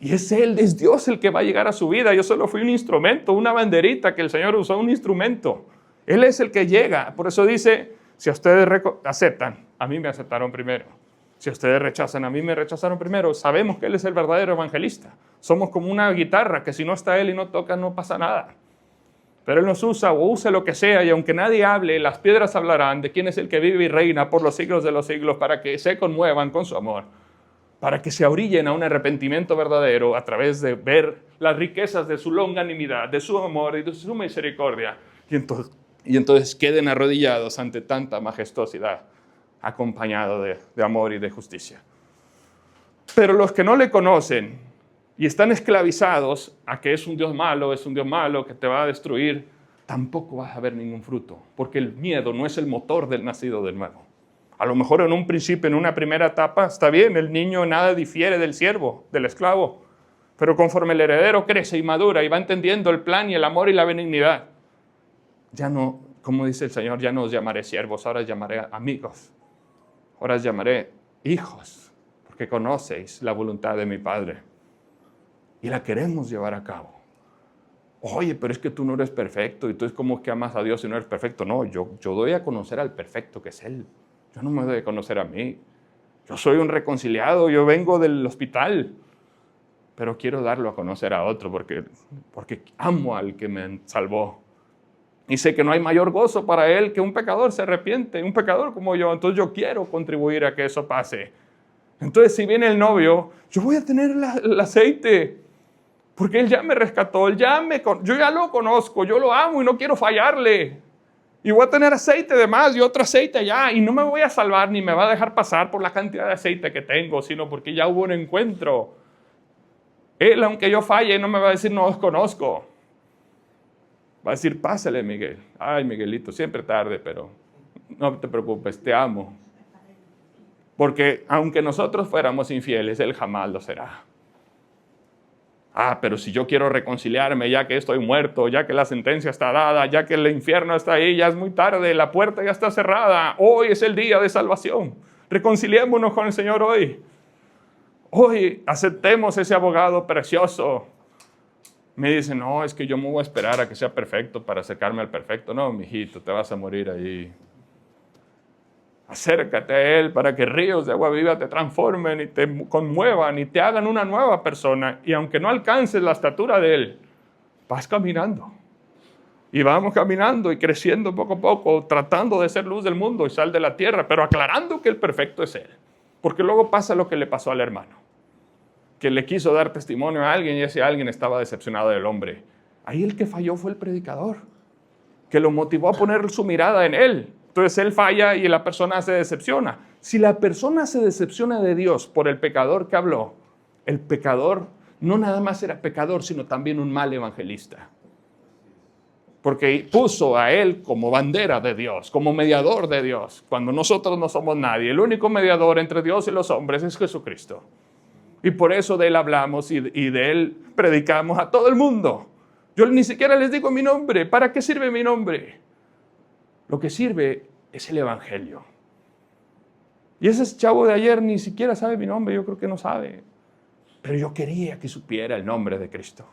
Y es Él, es Dios el que va a llegar a su vida. Yo solo fui un instrumento, una banderita que el Señor usó, un instrumento. Él es el que llega. Por eso dice, si a ustedes aceptan, a mí me aceptaron primero. Si a ustedes rechazan, a mí me rechazaron primero. Sabemos que Él es el verdadero evangelista. Somos como una guitarra que si no está Él y no toca, no pasa nada. Pero Él nos usa o use lo que sea y aunque nadie hable, las piedras hablarán de quién es el que vive y reina por los siglos de los siglos para que se conmuevan con su amor, para que se orillen a un arrepentimiento verdadero a través de ver las riquezas de su longanimidad, de su amor y de su misericordia y entonces queden arrodillados ante tanta majestuosidad acompañado de amor y de justicia. Pero los que no le conocen y están esclavizados a que es un Dios malo que te va a destruir, tampoco vas a ver ningún fruto, porque el miedo no es el motor del nacido de nuevo. A lo mejor en un principio, en una primera etapa, está bien, el niño nada difiere del siervo, del esclavo, Pero conforme el heredero crece y madura y va entendiendo el plan y el amor y la benignidad, ya no, como dice el Señor, ya no os llamaré siervos, ahora os llamaré amigos. Ahora os llamaré hijos, porque conocéis la voluntad de mi Padre. Y la queremos llevar a cabo. Oye, pero es que tú no eres perfecto y tú es como que amas a Dios y no eres perfecto. No, yo doy a conocer al perfecto que es Él. Yo no me doy a conocer a mí. Yo soy un reconciliado, yo vengo del hospital, pero quiero darlo a conocer a otro porque amo al que me salvó. Y sé que no hay mayor gozo para Él que un pecador se arrepiente, un pecador como yo. Entonces yo quiero contribuir a que eso pase. Entonces si viene el novio, yo voy a tener el aceite. Porque Él ya me rescató, yo ya lo conozco, yo lo amo y no quiero fallarle. Y voy a tener aceite de más y otro aceite allá. Y no me voy a salvar ni me va a dejar pasar por la cantidad de aceite que tengo, sino porque ya hubo un encuentro. Él, aunque yo falle, no me va a decir no os conozco. Va a decir pásale, Miguel. Ay, Miguelito, siempre tarde, pero no te preocupes, te amo. Porque aunque nosotros fuéramos infieles, Él jamás lo será. Pero si yo quiero reconciliarme, ya que estoy muerto, ya que la sentencia está dada, ya que el infierno está ahí, ya es muy tarde, la puerta ya está cerrada, hoy es el día de salvación. Reconciliémonos con el Señor hoy. Hoy aceptemos ese abogado precioso. Me dicen, no, es que yo me voy a esperar a que sea perfecto para acercarme al perfecto. No, mijito, te vas a morir ahí. Acércate a Él para que ríos de agua viva te transformen y te conmuevan y te hagan una nueva persona. Y aunque no alcances la estatura de Él, vas caminando. Y vamos caminando y creciendo poco a poco, tratando de ser luz del mundo y sal de la tierra, pero aclarando que el perfecto es Él. Porque luego pasa lo que le pasó al hermano, que le quiso dar testimonio a alguien y ese alguien estaba decepcionado del hombre. Ahí el que falló fue el predicador, que lo motivó a poner su mirada en Él. Entonces él falla y la persona se decepciona. Si la persona se decepciona de Dios por el pecador que habló, el pecador no nada más era pecador, sino también un mal evangelista. Porque puso a él como bandera de Dios, como mediador de Dios, cuando nosotros no somos nadie. El único mediador entre Dios y los hombres es Jesucristo. Y por eso de Él hablamos y de Él predicamos a todo el mundo. Yo ni siquiera les digo mi nombre. ¿Para qué sirve mi nombre? Lo que sirve es el Evangelio. Y ese chavo de ayer ni siquiera sabe mi nombre, yo creo que no sabe. Pero yo quería que supiera el nombre de Cristo.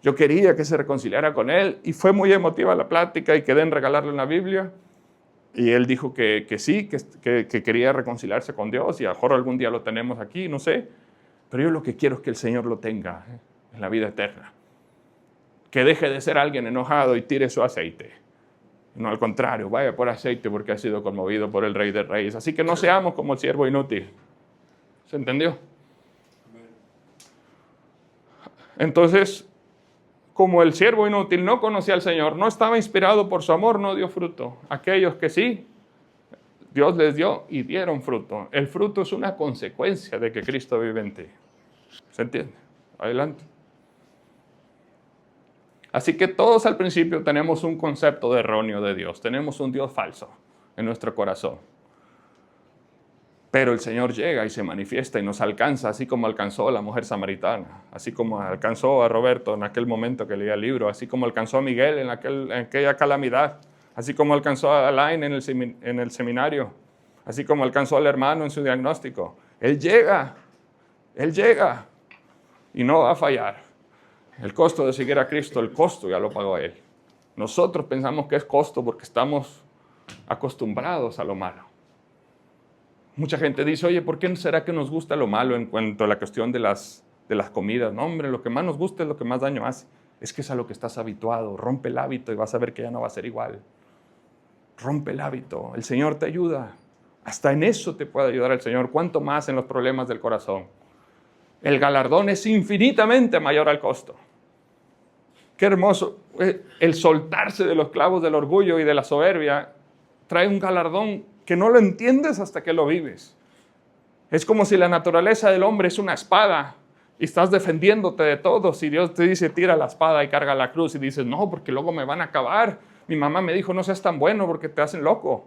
Yo quería que se reconciliara con Él y fue muy emotiva la plática y quedé en regalarle una Biblia. Y él dijo que sí, que quería reconciliarse con Dios y a lo mejor algún día lo tenemos aquí, no sé. Pero yo lo que quiero es que el Señor lo tenga en la vida eterna. Que deje de ser alguien enojado y tire su aceite. No, al contrario, vaya por aceite porque ha sido conmovido por el Rey de Reyes. Así que no seamos como el siervo inútil. ¿Se entendió? Entonces, como el siervo inútil no conocía al Señor, no estaba inspirado por su amor, no dio fruto. Aquellos que sí, Dios les dio y dieron fruto. El fruto es una consecuencia de que Cristo vive en ti. ¿Se entiende? Adelante. Así que todos al principio tenemos un concepto erróneo de Dios. Tenemos un Dios falso en nuestro corazón. Pero el Señor llega y se manifiesta y nos alcanza, así como alcanzó a la mujer samaritana, así como alcanzó a Roberto en aquel momento que leía el libro, así como alcanzó a Miguel en aquella calamidad, así como alcanzó a Alain en el seminario, así como alcanzó al hermano en su diagnóstico. Él llega y no va a fallar. El costo de seguir a Cristo, el costo ya lo pagó Él. Nosotros pensamos que es costo porque estamos acostumbrados a lo malo. Mucha gente dice, oye, ¿por qué será que nos gusta lo malo en cuanto a la cuestión de las comidas? No, hombre, lo que más nos gusta es lo que más daño hace. Es que es a lo que estás habituado. Rompe el hábito y vas a ver que ya no va a ser igual. Rompe el hábito. El Señor te ayuda. Hasta en eso te puede ayudar el Señor. ¿Cuánto más en los problemas del corazón? El galardón es infinitamente mayor al costo. Qué hermoso. El soltarse de los clavos del orgullo y de la soberbia trae un galardón que no lo entiendes hasta que lo vives. Es como si la naturaleza del hombre es una espada y estás defendiéndote de todos y Dios te dice tira la espada y carga la cruz y dices no, porque luego me van a acabar. Mi mamá me dijo no seas tan bueno porque te hacen loco.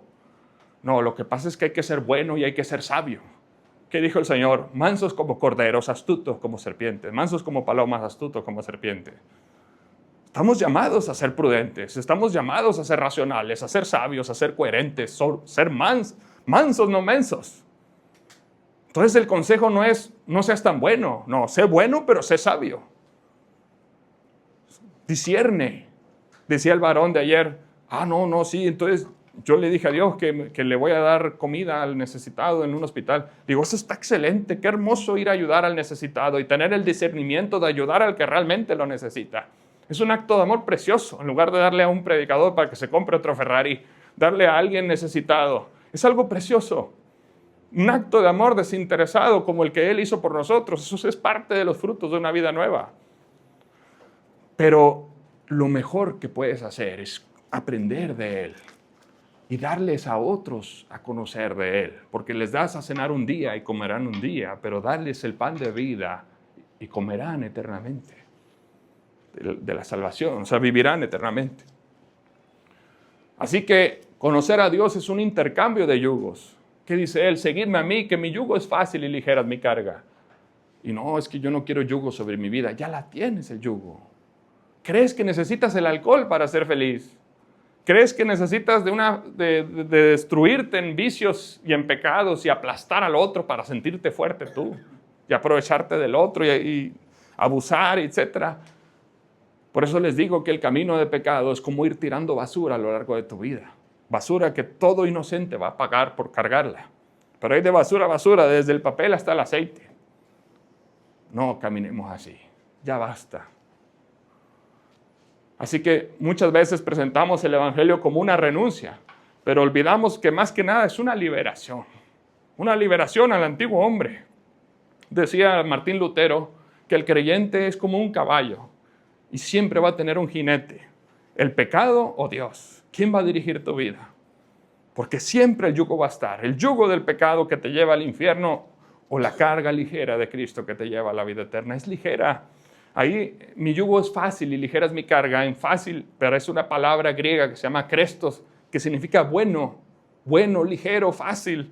No, lo que pasa es que hay que ser bueno y hay que ser sabio. ¿Qué dijo el Señor? Mansos como corderos, astutos como serpientes. Mansos como palomas, astutos como serpientes. Estamos llamados a ser prudentes. Estamos llamados a ser racionales, a ser sabios, a ser coherentes, ser mansos, no mensos. Entonces el consejo no es, no seas tan bueno. No, sé bueno, pero sé sabio. Discierne. Decía el varón de ayer, sí, entonces yo le dije a Dios que le voy a dar comida al necesitado en un hospital. Digo, eso está excelente, qué hermoso ir a ayudar al necesitado y tener el discernimiento de ayudar al que realmente lo necesita. Es un acto de amor precioso, en lugar de darle a un predicador para que se compre otro Ferrari, darle a alguien necesitado. Es algo precioso. Un acto de amor desinteresado como el que Él hizo por nosotros. Eso es parte de los frutos de una vida nueva. Pero lo mejor que puedes hacer es aprender de Él y darles a otros a conocer de Él, porque les das a cenar un día y comerán un día, pero darles el pan de vida y comerán eternamente de la salvación, o sea, vivirán eternamente. Así que conocer a Dios es un intercambio de yugos. ¿Qué dice Él? Seguidme a mí, que mi yugo es fácil y ligera es mi carga. Y no, es que yo no quiero yugo sobre mi vida. Ya la tienes el yugo. ¿Crees que necesitas el alcohol para ser feliz? ¿Crees que necesitas de destruirte en vicios y en pecados y aplastar al otro para sentirte fuerte tú? Y aprovecharte del otro y abusar, etc. Por eso les digo que el camino de pecado es como ir tirando basura a lo largo de tu vida. Basura que todo inocente va a pagar por cargarla. Pero hay de basura a basura, desde el papel hasta el aceite. No caminemos así. Ya basta. Así que muchas veces presentamos el Evangelio como una renuncia, pero olvidamos que más que nada es una liberación al antiguo hombre. Decía Martín Lutero que el creyente es como un caballo y siempre va a tener un jinete, el pecado o Dios. ¿Quién va a dirigir tu vida? Porque siempre el yugo va a estar, el yugo del pecado que te lleva al infierno o la carga ligera de Cristo que te lleva a la vida eterna. Es ligera. Ahí mi yugo es fácil y ligera es mi carga. En fácil, pero es una palabra griega que se llama krestos, que significa bueno, ligero, fácil.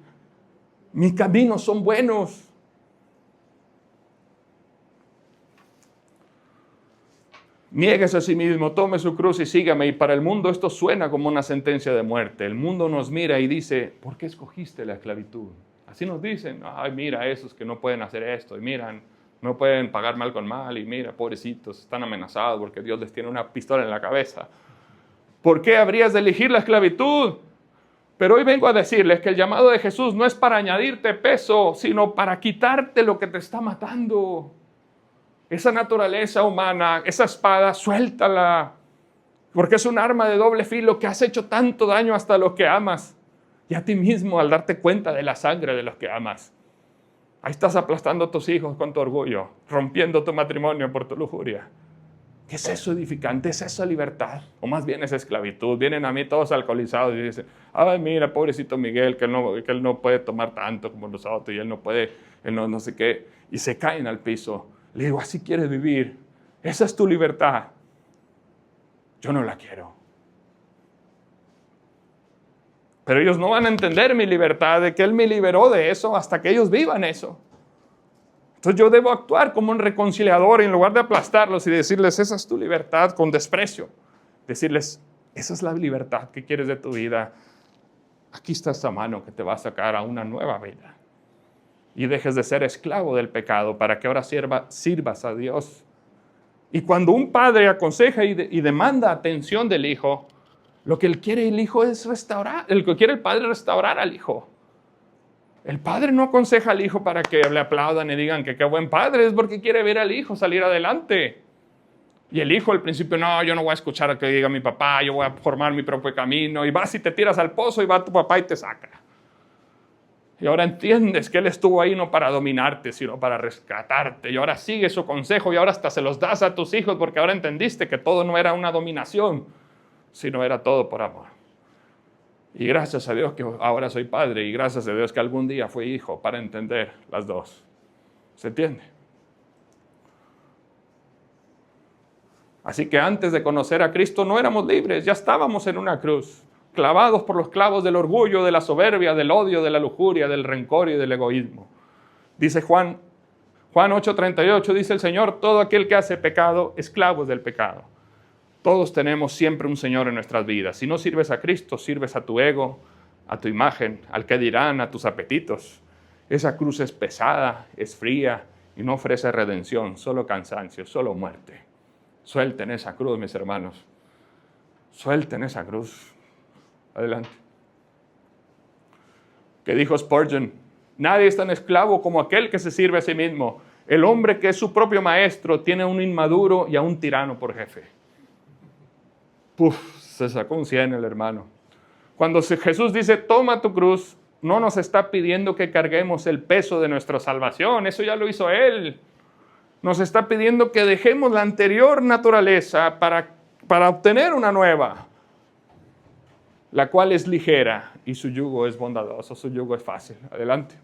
Mis caminos son buenos. Niéguese a sí mismo, tome su cruz y sígame. Y para el mundo esto suena como una sentencia de muerte. El mundo nos mira y dice, ¿por qué escogiste la esclavitud? Así nos dicen, ay, mira esos que no pueden hacer esto, y miran, no pueden pagar mal con mal, y mira, pobrecitos, están amenazados porque Dios les tiene una pistola en la cabeza. ¿Por qué habrías de elegir la esclavitud? Pero hoy vengo a decirles que el llamado de Jesús no es para añadirte peso, sino para quitarte lo que te está matando. Esa naturaleza humana, esa espada, suéltala, porque es un arma de doble filo que has hecho tanto daño hasta a los que amas y a ti mismo al darte cuenta de la sangre de los que amas. Ahí estás aplastando a tus hijos con tu orgullo, rompiendo tu matrimonio por tu lujuria. ¿Qué es eso edificante? ¿Es eso libertad? O más bien es esclavitud. Vienen a mí todos alcoholizados y dicen, ay, mira, pobrecito Miguel, que él no puede tomar tanto como nosotros y él no puede, él no sé qué. Y se caen al piso. Le digo, así quieres vivir. Esa es tu libertad. Yo no la quiero. Pero ellos no van a entender mi libertad, de que Él me liberó de eso hasta que ellos vivan eso. Entonces yo debo actuar como un reconciliador en lugar de aplastarlos y decirles, esa es tu libertad con desprecio. Decirles, esa es la libertad que quieres de tu vida. Aquí está esta mano que te va a sacar a una nueva vida. Y dejes de ser esclavo del pecado para que ahora sirvas a Dios. Y cuando un padre aconseja y demanda atención del hijo, lo que él quiere el hijo es restaurar, lo que quiere el padre es restaurar al hijo. El padre no aconseja al hijo para que le aplaudan y digan que qué buen padre, es porque quiere ver al hijo salir adelante. Y el hijo al principio, no, yo no voy a escuchar a que diga mi papá, yo voy a formar mi propio camino. Y vas y te tiras al pozo y va tu papá y te saca. Y ahora entiendes que Él estuvo ahí no para dominarte, sino para rescatarte. Y ahora sigues su consejo y ahora hasta se los das a tus hijos porque ahora entendiste que todo no era una dominación, sino era todo por amor. Y gracias a Dios que ahora soy padre y gracias a Dios que algún día fui hijo para entender las dos. ¿Se entiende? Así que antes de conocer a Cristo no éramos libres, ya estábamos en una cruz, clavados por los clavos del orgullo, de la soberbia, del odio, de la lujuria, del rencor y del egoísmo. Dice Juan 8:38, dice el Señor, todo aquel que hace pecado, esclavo es del pecado. Todos tenemos siempre un Señor en nuestras vidas. Si no sirves a Cristo, sirves a tu ego, a tu imagen, al que dirán, a tus apetitos. Esa cruz es pesada, es fría y no ofrece redención, solo cansancio, solo muerte. Suelten esa cruz, mis hermanos. Suelten esa cruz. Adelante. ¿Qué dijo Spurgeon? Nadie es tan esclavo como aquel que se sirve a sí mismo. El hombre que es su propio maestro tiene a un inmaduro y a un tirano por jefe. Se sacó un 100 el hermano. Cuando Jesús dice, toma tu cruz, no nos está pidiendo que carguemos el peso de nuestra salvación. Eso ya lo hizo Él. Nos está pidiendo que dejemos la anterior naturaleza para obtener una nueva, la cual es ligera y su yugo es bondadoso, su yugo es fácil. Adelante.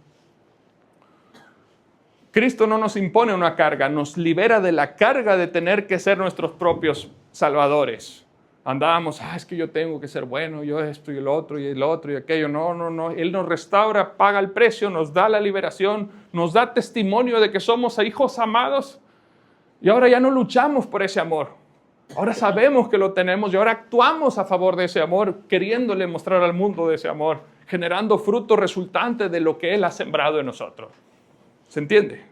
Cristo no nos impone una carga, nos libera de la carga de tener que ser nuestros propios salvadores. Andábamos, es que yo tengo que ser bueno, yo esto y el otro y aquello. No. Él nos restaura, paga el precio, nos da la liberación, nos da testimonio de que somos hijos amados. Y ahora ya no luchamos por ese amor. Ahora sabemos que lo tenemos y ahora actuamos a favor de ese amor, queriéndole mostrar al mundo de ese amor, generando frutos resultantes de lo que Él ha sembrado en nosotros. ¿Se entiende?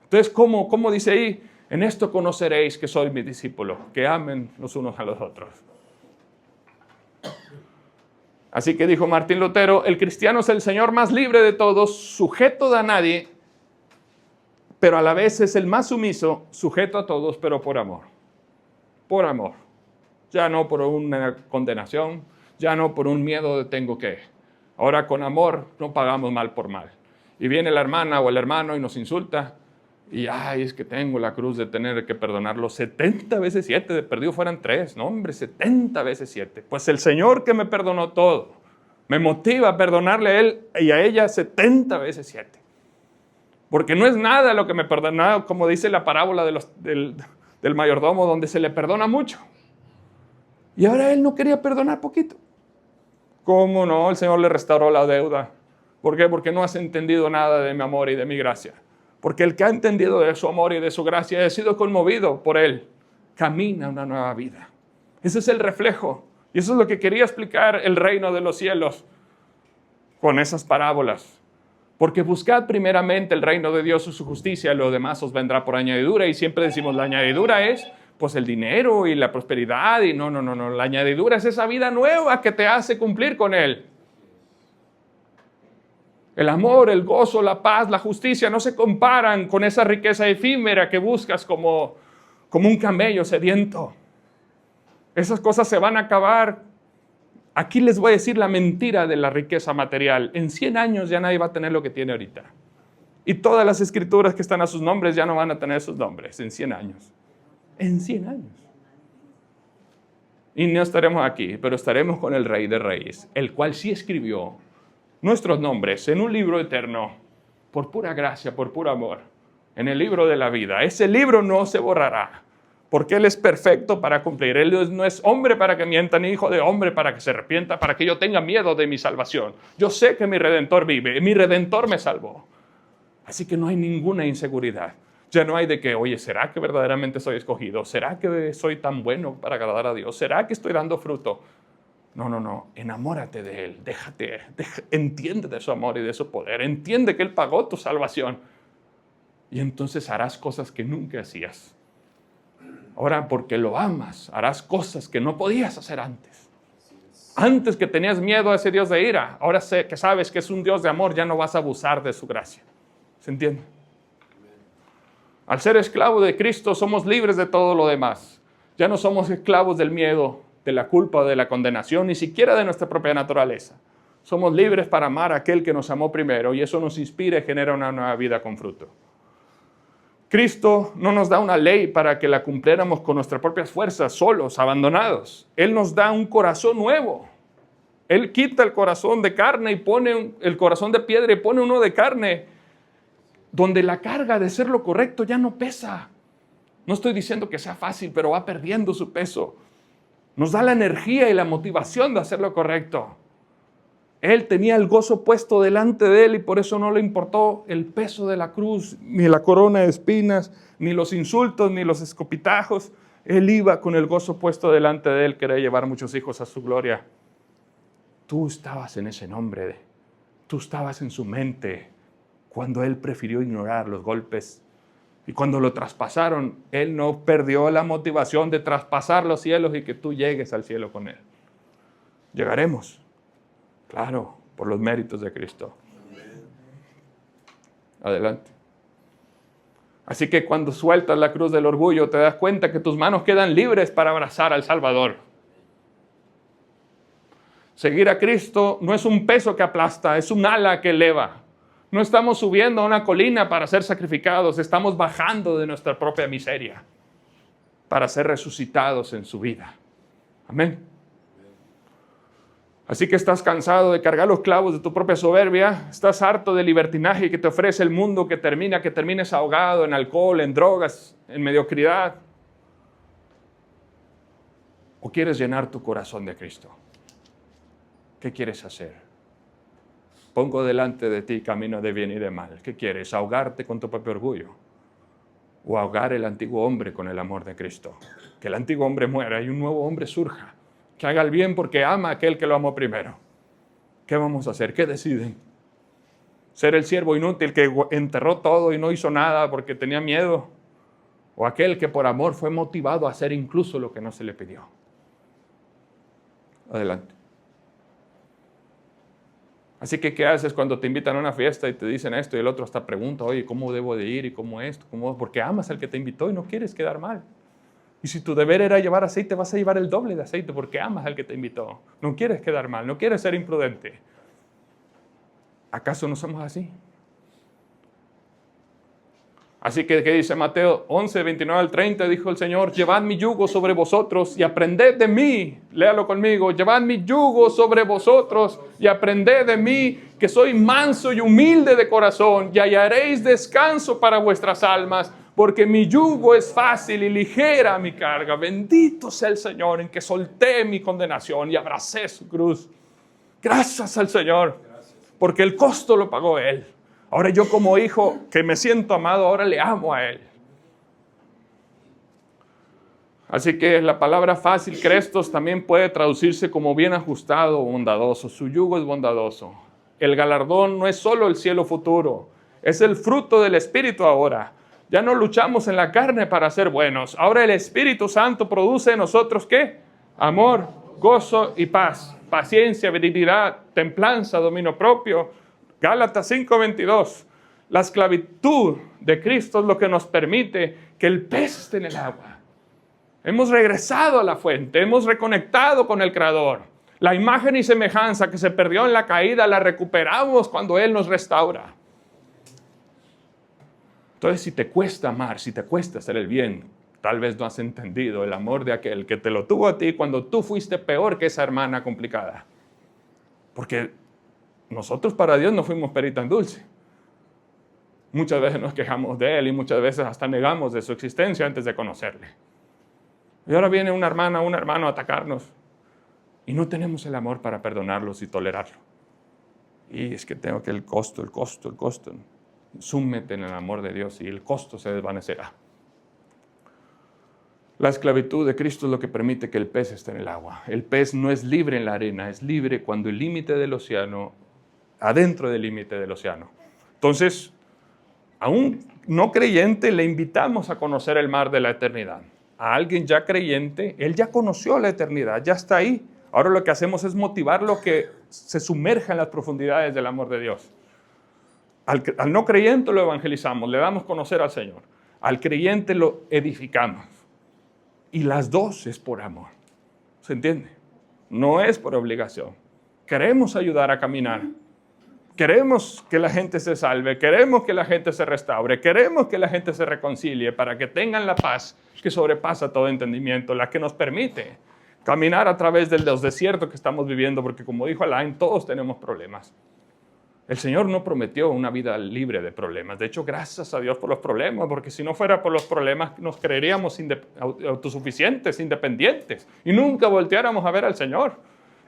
Entonces, ¿cómo dice ahí? En esto conoceréis que soy mi discípulo, que amen los unos a los otros. Así que dijo Martín Lutero, el cristiano es el Señor más libre de todos, sujeto a nadie, pero a la vez es el más sumiso, sujeto a todos, pero por amor. Por amor. Ya no por una condenación, ya no por un miedo de tengo que. Ahora con amor no pagamos mal por mal. Y viene la hermana o el hermano y nos insulta. Y es que tengo la cruz de tener que perdonarlo 70 veces 7, de perdido fueran 3. No, hombre, 70 veces 7. Pues el Señor que me perdonó todo, me motiva a perdonarle a Él y a ella 70 veces 7. Porque no es nada lo que me perdonó, como dice la parábola del mayordomo, donde se le perdona mucho. Y ahora Él no quería perdonar poquito. ¿Cómo no? El Señor le restauró la deuda. ¿Por qué? Porque no has entendido nada de mi amor y de mi gracia. Porque el que ha entendido de su amor y de su gracia y ha sido conmovido por Él, camina una nueva vida. Ese es el reflejo. Y eso es lo que quería explicar el reino de los cielos con esas parábolas. Porque buscad primeramente el reino de Dios y su justicia, y lo demás os vendrá por añadidura. Y siempre decimos, la añadidura es pues el dinero y la prosperidad. Y no. La añadidura es esa vida nueva que te hace cumplir con Él. El amor, el gozo, la paz, la justicia no se comparan con esa riqueza efímera que buscas como un camello sediento. Esas cosas se van a acabar. Aquí les voy a decir la mentira de la riqueza material. En 100 años ya nadie va a tener lo que tiene ahorita. Y todas las escrituras que están a sus nombres ya no van a tener sus nombres en 100 años. En 100 años. Y no estaremos aquí, pero estaremos con el Rey de Reyes, el cual sí escribió nuestros nombres en un libro eterno, por pura gracia, por puro amor, en el libro de la vida. Ese libro no se borrará, porque Él es perfecto para cumplir. Él no es hombre para que mienta, ni hijo de hombre para que se arrepienta, para que yo tenga miedo de mi salvación. Yo sé que mi Redentor vive, mi Redentor me salvó. Así que no hay ninguna inseguridad. Ya no hay de que, oye, ¿será que verdaderamente soy escogido? ¿Será que soy tan bueno para agradar a Dios? ¿Será que estoy dando fruto? No, enamórate de Él, entiende de su amor y de su poder, entiende que Él pagó tu salvación y entonces harás cosas que nunca hacías. Ahora, porque lo amas, harás cosas que no podías hacer antes. Antes que tenías miedo a ese Dios de ira, ahora sé que sabes que es un Dios de amor, ya no vas a abusar de su gracia. ¿Se entiende? Al ser esclavo de Cristo somos libres de todo lo demás. Ya no somos esclavos del miedo, de la culpa o de la condenación, ni siquiera de nuestra propia naturaleza. Somos libres para amar a aquel que nos amó primero y eso nos inspira y genera una nueva vida con fruto. Cristo no nos da una ley para que la cumpliéramos con nuestras propias fuerzas, solos, abandonados. Él nos da un corazón nuevo. Él quita el corazón de carne y pone el corazón de piedra y pone uno de carne, donde la carga de ser lo correcto ya no pesa. No estoy diciendo que sea fácil, pero va perdiendo su peso. Nos da la energía y la motivación de hacer lo correcto. Él tenía el gozo puesto delante de él y por eso no le importó el peso de la cruz, ni la corona de espinas, ni los insultos, ni los escopitajos. Él iba con el gozo puesto delante de él, quería llevar muchos hijos a su gloria. Tú estabas en ese nombre, tú estabas en su mente cuando él prefirió ignorar los golpes. Y cuando lo traspasaron, él no perdió la motivación de traspasar los cielos y que tú llegues al cielo con él. Llegaremos. Claro, por los méritos de Cristo. Adelante. Así que cuando sueltas la cruz del orgullo, te das cuenta que tus manos quedan libres para abrazar al Salvador. Seguir a Cristo no es un peso que aplasta, es un ala que eleva. No estamos subiendo a una colina para ser sacrificados, estamos bajando de nuestra propia miseria para ser resucitados en su vida. Amén. Así que estás cansado de cargar los clavos de tu propia soberbia, estás harto del libertinaje que te ofrece el mundo que termines ahogado en alcohol, en drogas, en mediocridad. ¿O quieres llenar tu corazón de Cristo? ¿Qué quieres hacer? Pongo delante de ti camino de bien y de mal. ¿Qué quieres? ¿Ahogarte con tu propio orgullo? ¿O ahogar el antiguo hombre con el amor de Cristo? Que el antiguo hombre muera y un nuevo hombre surja. Que haga el bien porque ama a aquel que lo amó primero. ¿Qué vamos a hacer? ¿Qué deciden? ¿Ser el siervo inútil que enterró todo y no hizo nada porque tenía miedo? ¿O aquel que por amor fue motivado a hacer incluso lo que no se le pidió? Adelante. Así que, ¿qué haces cuando te invitan a una fiesta y te dicen esto y el otro hasta pregunta, oye, ¿cómo debo de ir y cómo esto? Porque amas al que te invitó y no quieres quedar mal. Y si tu deber era llevar aceite, vas a llevar el doble de aceite porque amas al que te invitó. No quieres quedar mal, no quieres ser imprudente. ¿Acaso no somos así? Así que, ¿qué dice Mateo 11, 29 al 30? Dijo el Señor, llevad mi yugo sobre vosotros y aprended de mí. Léalo conmigo. Llevad mi yugo sobre vosotros y aprended de mí, que soy manso y humilde de corazón, y hallaréis descanso para vuestras almas, porque mi yugo es fácil y ligera mi carga. Bendito sea el Señor en que solté mi condenación y abracé su cruz. Gracias al Señor, porque el costo lo pagó Él. Ahora yo como hijo que me siento amado, ahora le amo a Él. Así que la palabra fácil, crestos, también puede traducirse como bien ajustado o bondadoso. Su yugo es bondadoso. El galardón no es solo el cielo futuro, es el fruto del Espíritu ahora. Ya no luchamos en la carne para ser buenos. Ahora el Espíritu Santo produce en nosotros, ¿qué? Amor, gozo y paz, paciencia, benignidad, templanza, dominio propio. Gálatas 5:22. La esclavitud de Cristo es lo que nos permite que el pez esté en el agua. Hemos regresado a la fuente, hemos reconectado con el Creador. La imagen y semejanza que se perdió en la caída la recuperamos cuando Él nos restaura. Entonces, si te cuesta amar, si te cuesta hacer el bien, tal vez no has entendido el amor de aquel que te lo tuvo a ti cuando tú fuiste peor que esa hermana complicada. Porque nosotros para Dios no fuimos perita en dulce. Muchas veces nos quejamos de Él y muchas veces hasta negamos de su existencia antes de conocerle. Y ahora viene una hermana o un hermano a atacarnos y no tenemos el amor para perdonarlos y tolerarlo. Y es que tengo que el costo. Súmete en el amor de Dios y el costo se desvanecerá. La esclavitud de Cristo es lo que permite que el pez esté en el agua. El pez no es libre en la arena, es libre cuando el límite del océano, adentro del límite del océano. Entonces, a un no creyente le invitamos a conocer el mar de la eternidad. A alguien ya creyente, él ya conoció la eternidad, ya está ahí. Ahora lo que hacemos es motivarlo que se sumerja en las profundidades del amor de Dios. Al no creyente lo evangelizamos, le damos a conocer al Señor. Al creyente lo edificamos. Y las dos es por amor. ¿Se entiende? No es por obligación. Queremos ayudar a caminar. Queremos que la gente se salve. Queremos que la gente se restaure. Queremos que la gente se reconcilie para que tengan la paz que sobrepasa todo entendimiento, la que nos permite caminar a través de los desiertos que estamos viviendo, porque como dijo Alain, todos tenemos problemas. El Señor no prometió una vida libre de problemas. De hecho, gracias a Dios por los problemas, porque si no fuera por los problemas nos creeríamos autosuficientes, independientes, y nunca volteáramos a ver al Señor.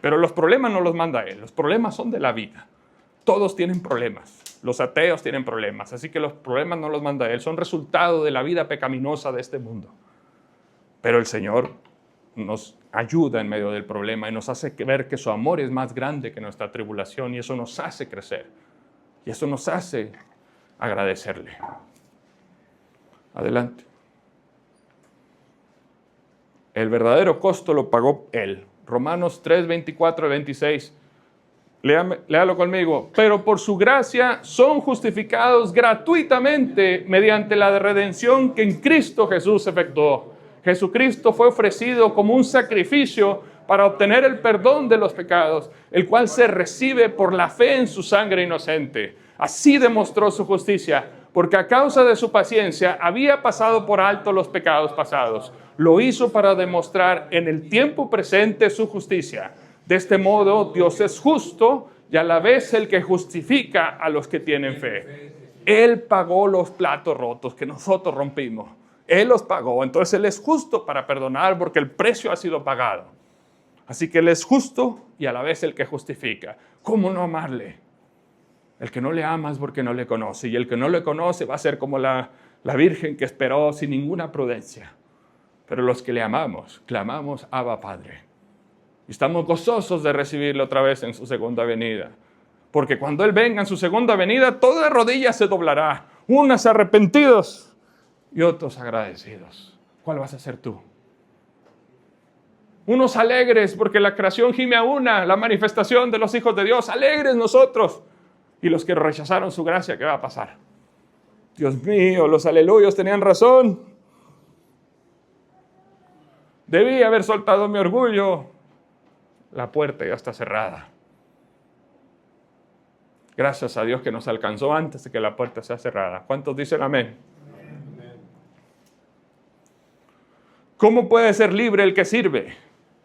Pero los problemas no los manda Él, los problemas son de la vida. Todos tienen problemas, los ateos tienen problemas, así que los problemas no los manda Él, son resultado de la vida pecaminosa de este mundo. Pero el Señor nos ayuda en medio del problema y nos hace ver que su amor es más grande que nuestra tribulación y eso nos hace crecer y eso nos hace agradecerle. Adelante. El verdadero costo lo pagó Él. Romanos 3, 24 y 26. Léalo conmigo. Pero por su gracia son justificados gratuitamente mediante la redención que en Cristo Jesús efectuó. Jesucristo fue ofrecido como un sacrificio para obtener el perdón de los pecados, el cual se recibe por la fe en su sangre inocente. Así demostró su justicia, porque a causa de su paciencia había pasado por alto los pecados pasados. Lo hizo para demostrar en el tiempo presente su justicia. De este modo, Dios es justo y a la vez el que justifica a los que tienen fe. Él pagó los platos rotos que nosotros rompimos. Él los pagó, entonces Él es justo para perdonar porque el precio ha sido pagado. Así que Él es justo y a la vez el que justifica. ¿Cómo no amarle? El que no le ama es porque no le conoce y el que no le conoce va a ser como la virgen que esperó sin ninguna prudencia. Pero los que le amamos, clamamos, Abba Padre. Y estamos gozosos de recibirle otra vez en su segunda venida. Porque cuando Él venga en su segunda venida, toda rodilla se doblará. Unas arrepentidos y otros agradecidos. ¿Cuál vas a ser tú? Unos alegres porque la creación gime a una, la manifestación de los hijos de Dios. Alegres nosotros. Y los que rechazaron su gracia, ¿qué va a pasar? Dios mío, los aleluyos tenían razón. Debí haber soltado mi orgullo. La puerta ya está cerrada. Gracias a Dios que nos alcanzó antes de que la puerta sea cerrada. ¿Cuántos dicen amén? ¿Cómo puede ser libre el que sirve?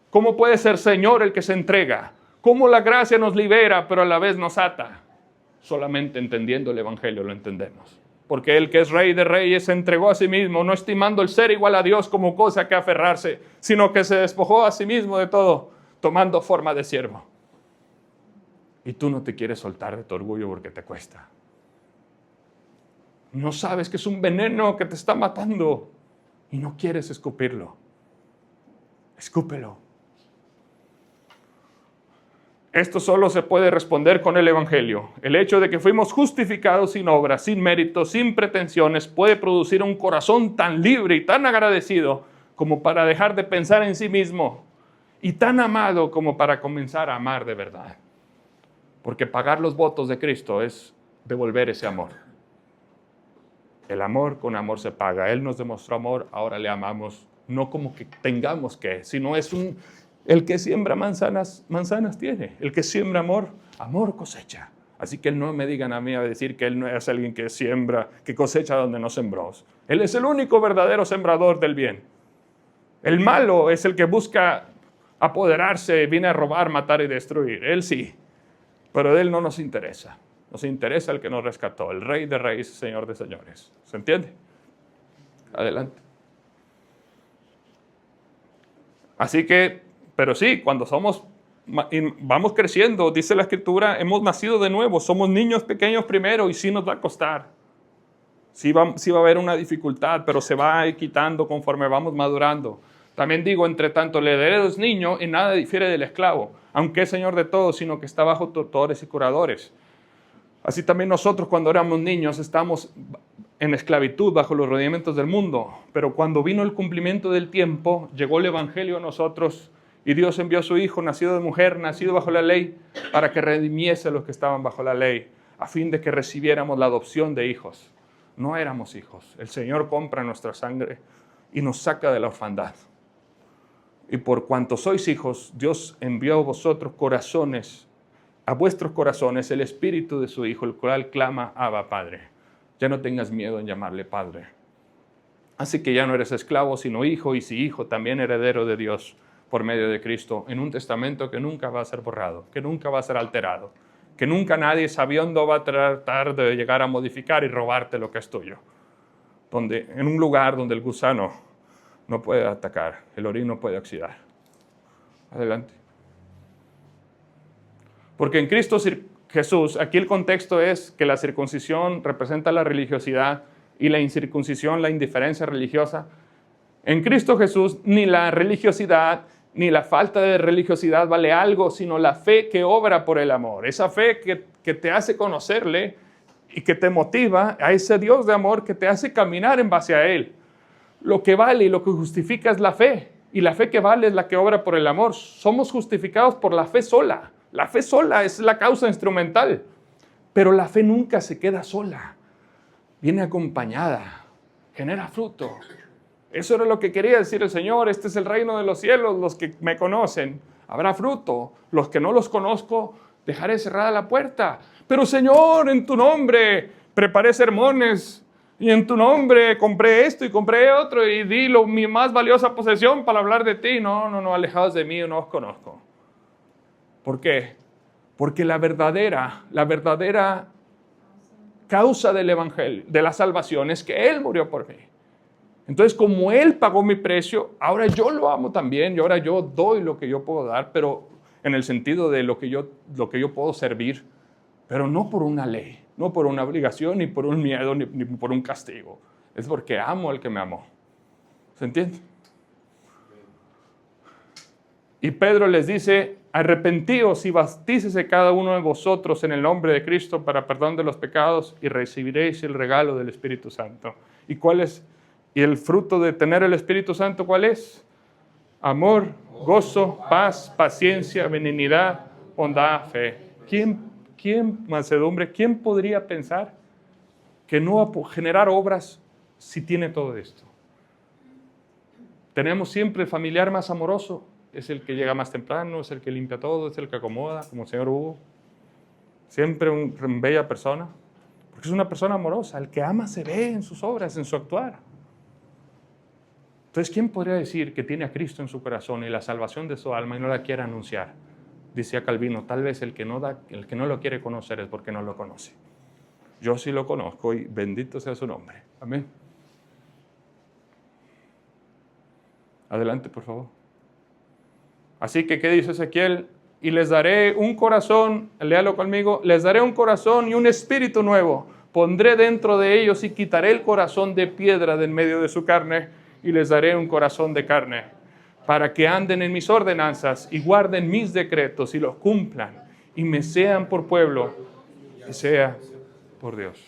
¿Cómo puede ser Señor el que se entrega? ¿Cómo la gracia nos libera pero a la vez nos ata? Solamente entendiendo el Evangelio lo entendemos. Porque el que es Rey de Reyes se entregó a sí mismo, no estimando el ser igual a Dios como cosa que aferrarse, sino que se despojó a sí mismo de todo, tomando forma de siervo. Y tú no te quieres soltar de tu orgullo porque te cuesta. No sabes que es un veneno que te está matando y no quieres escupirlo. Escúpelo. Esto solo se puede responder con el Evangelio. El hecho de que fuimos justificados sin obras, sin méritos, sin pretensiones, puede producir un corazón tan libre y tan agradecido como para dejar de pensar en sí mismo y tan amado como para comenzar a amar de verdad. Porque pagar los votos de Cristo es devolver ese amor. El amor con amor se paga. Él nos demostró amor, ahora le amamos. No como que tengamos que, sino es el que siembra manzanas, manzanas tiene. El que siembra amor, amor cosecha. Así que no me digan a mí a decir que Él no es alguien que siembra, que cosecha donde no sembró. Él es el único verdadero sembrador del bien. El malo es el que busca apoderarse, viene a robar, matar y destruir. Él sí, pero de Él no nos interesa. Nos interesa el que nos rescató, el Rey de Reyes, Señor de Señores. ¿Se entiende? Adelante. Así que, pero sí, cuando vamos creciendo, dice la Escritura, hemos nacido de nuevo, somos niños pequeños primero y sí nos va a costar. Sí va a haber una dificultad, pero se va quitando conforme vamos madurando. También digo, entre tanto, el heredero es niño y nada difiere del esclavo, aunque es señor de todos, sino que está bajo tutores y curadores. Así también nosotros cuando éramos niños estamos en esclavitud bajo los rudimentos del mundo, pero cuando vino el cumplimiento del tiempo, llegó el Evangelio a nosotros y Dios envió a su Hijo, nacido de mujer, nacido bajo la ley, para que redimiese a los que estaban bajo la ley, a fin de que recibiéramos la adopción de hijos. No éramos hijos, el Señor compra nuestra sangre y nos saca de la orfandad. Y por cuanto sois hijos, Dios envió a vosotros corazones, a vuestros corazones el Espíritu de su Hijo, el cual clama, Abba, Padre. Ya no tengas miedo en llamarle Padre. Así que ya no eres esclavo, sino hijo, y si hijo, también heredero de Dios por medio de Cristo, en un testamento que nunca va a ser borrado, que nunca va a ser alterado, que nunca nadie sabiendo va a tratar de llegar a modificar y robarte lo que es tuyo. En un lugar donde el gusano no puede atacar, el orín no puede oxidar. Adelante. Porque en Cristo Jesús, aquí el contexto es que la circuncisión representa la religiosidad y la incircuncisión, la indiferencia religiosa. En Cristo Jesús, ni la religiosidad ni la falta de religiosidad vale algo, sino la fe que obra por el amor. Esa fe que te hace conocerle y que te motiva a ese Dios de amor que te hace caminar en base a Él. Lo que vale y lo que justifica es la fe. Y la fe que vale es la que obra por el amor. Somos justificados por la fe sola. La fe sola es la causa instrumental. Pero la fe nunca se queda sola. Viene acompañada. Genera fruto. Eso era lo que quería decir el Señor. Este es el reino de los cielos. Los que me conocen, habrá fruto. Los que no los conozco, dejaré cerrada la puerta. Pero Señor, en tu nombre preparé sermones. Y en tu nombre compré esto y compré otro. Y di mi más valiosa posesión para hablar de ti. No, alejados de mí, no os conozco. ¿Por qué? Porque la verdadera causa del evangelio, de la salvación, es que Él murió por mí. Entonces, como Él pagó mi precio, ahora yo lo amo también, y ahora yo doy lo que yo puedo dar, pero en el sentido de lo que yo puedo servir, pero no por una ley, no por una obligación, ni por un miedo, ni por un castigo. Es porque amo al que me amó. ¿Se entiende? Y Pedro les dice, arrepentíos y bautícese cada uno de vosotros en el nombre de Cristo para perdón de los pecados y recibiréis el regalo del Espíritu Santo. ¿Y cuál es? ¿Y el fruto de tener el Espíritu Santo cuál es? Amor, gozo, paz, paciencia, benignidad, bondad, fe. Mansedumbre, ¿quién podría pensar que no va a generar obras si tiene todo esto? Tenemos siempre el familiar más amoroso. Es el que llega más temprano, es el que limpia todo, es el que acomoda, como el señor Hugo. Siempre una bella persona, porque es una persona amorosa. El que ama se ve en sus obras, en su actuar. Entonces, ¿quién podría decir que tiene a Cristo en su corazón y la salvación de su alma y no la quiere anunciar? Decía Calvino, tal vez el que no lo quiere conocer es porque no lo conoce. Yo sí lo conozco y bendito sea su nombre. Amén. Adelante, por favor. Así que, ¿qué dice Ezequiel? Y les daré un corazón, léalo conmigo, les daré un corazón y un espíritu nuevo. Pondré dentro de ellos y quitaré el corazón de piedra del medio de su carne y les daré un corazón de carne, para que anden en mis ordenanzas y guarden mis decretos y los cumplan y me sean por pueblo y sea por Dios.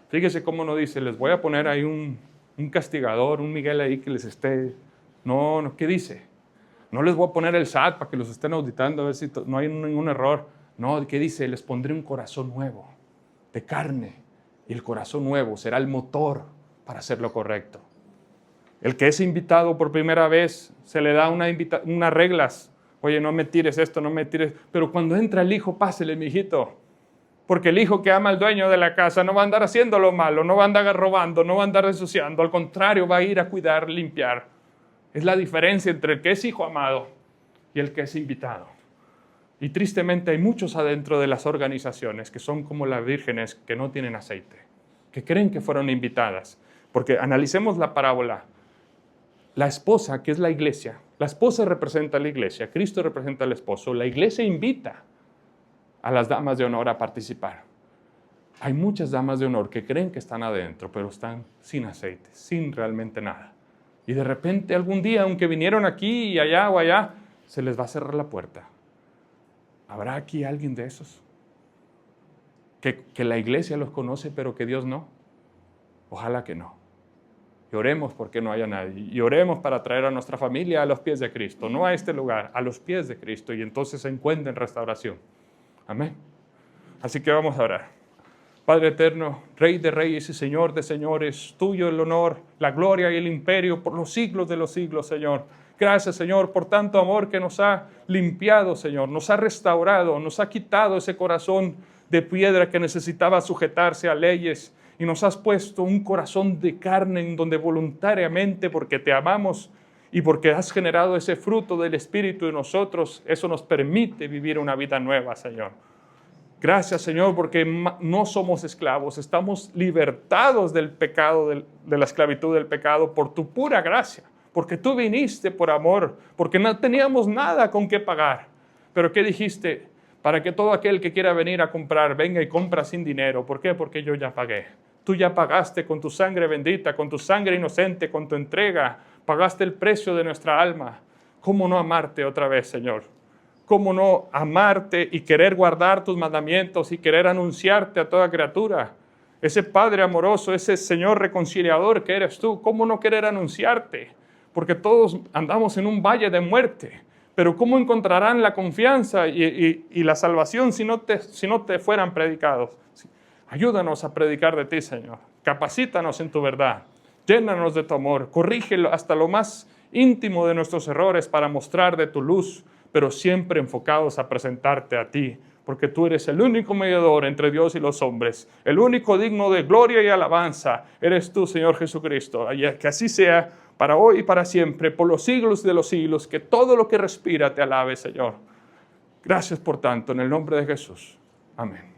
Fíjese cómo no dice, les voy a poner ahí un castigador, un Miguel ahí que les esté... No, ¿qué dice? No les voy a poner el SAT para que los estén auditando a ver si no hay ningún error. No, ¿qué dice? Les pondré un corazón nuevo, de carne. Y el corazón nuevo será el motor para hacer lo correcto. El que es invitado por primera vez, se le da unas reglas. Oye, no me tires esto, no me tires. Pero cuando entra el hijo, pásele, mijito. Porque el hijo que ama al dueño de la casa no va a andar haciendo lo malo, no va a andar robando, no va a andar ensuciando. Al contrario, va a ir a cuidar, limpiar. Es la diferencia entre el que es hijo amado y el que es invitado. Y tristemente hay muchos adentro de las organizaciones que son como las vírgenes que no tienen aceite, que creen que fueron invitadas. Porque analicemos la parábola. La esposa, que es la iglesia, la esposa representa a la iglesia, Cristo representa al esposo, la iglesia invita a las damas de honor a participar. Hay muchas damas de honor que creen que están adentro, pero están sin aceite, sin realmente nada. Y de repente algún día, aunque vinieron aquí y allá o allá, se les va a cerrar la puerta. ¿Habrá aquí alguien de esos? Que la iglesia los conoce, pero que Dios no. Ojalá que no. Y oremos porque no haya nadie. Y oremos para traer a nuestra familia a los pies de Cristo. No a este lugar, a los pies de Cristo. Y entonces se encuentren restauración. Amén. Así que vamos a orar. Padre eterno, Rey de reyes y Señor de señores, tuyo el honor, la gloria y el imperio por los siglos de los siglos, Señor. Gracias, Señor, por tanto amor que nos ha limpiado, Señor, nos ha restaurado, nos ha quitado ese corazón de piedra que necesitaba sujetarse a leyes y nos has puesto un corazón de carne en donde voluntariamente, porque te amamos y porque has generado ese fruto del Espíritu en nosotros, eso nos permite vivir una vida nueva, Señor. Gracias, Señor, porque no somos esclavos, estamos libertados del pecado, de la esclavitud del pecado por tu pura gracia, porque tú viniste por amor, porque no teníamos nada con qué pagar. Pero ¿qué dijiste? para que todo aquel que quiera venir a comprar, venga y compra sin dinero. ¿Por qué? Porque yo ya pagué. Tú ya pagaste con tu sangre bendita, con tu sangre inocente, con tu entrega. Pagaste el precio de nuestra alma. ¿Cómo no amarte otra vez, Señor? ¿Cómo no amarte y querer guardar tus mandamientos y querer anunciarte a toda criatura? Ese Padre amoroso, ese Señor reconciliador que eres tú, ¿cómo no querer anunciarte? Porque todos andamos en un valle de muerte. Pero ¿cómo encontrarán la confianza y la salvación si no te fueran predicados? Ayúdanos a predicar de ti, Señor. Capacítanos en tu verdad. Llénanos de tu amor. Corrígelo hasta lo más íntimo de nuestros errores para mostrar de tu luz, pero siempre enfocados a presentarte a ti, porque tú eres el único mediador entre Dios y los hombres, el único digno de gloria y alabanza. Eres tú, Señor Jesucristo. Que así sea para hoy y para siempre, por los siglos de los siglos, que todo lo que respira te alabe, Señor. Gracias por tanto, en el nombre de Jesús. Amén.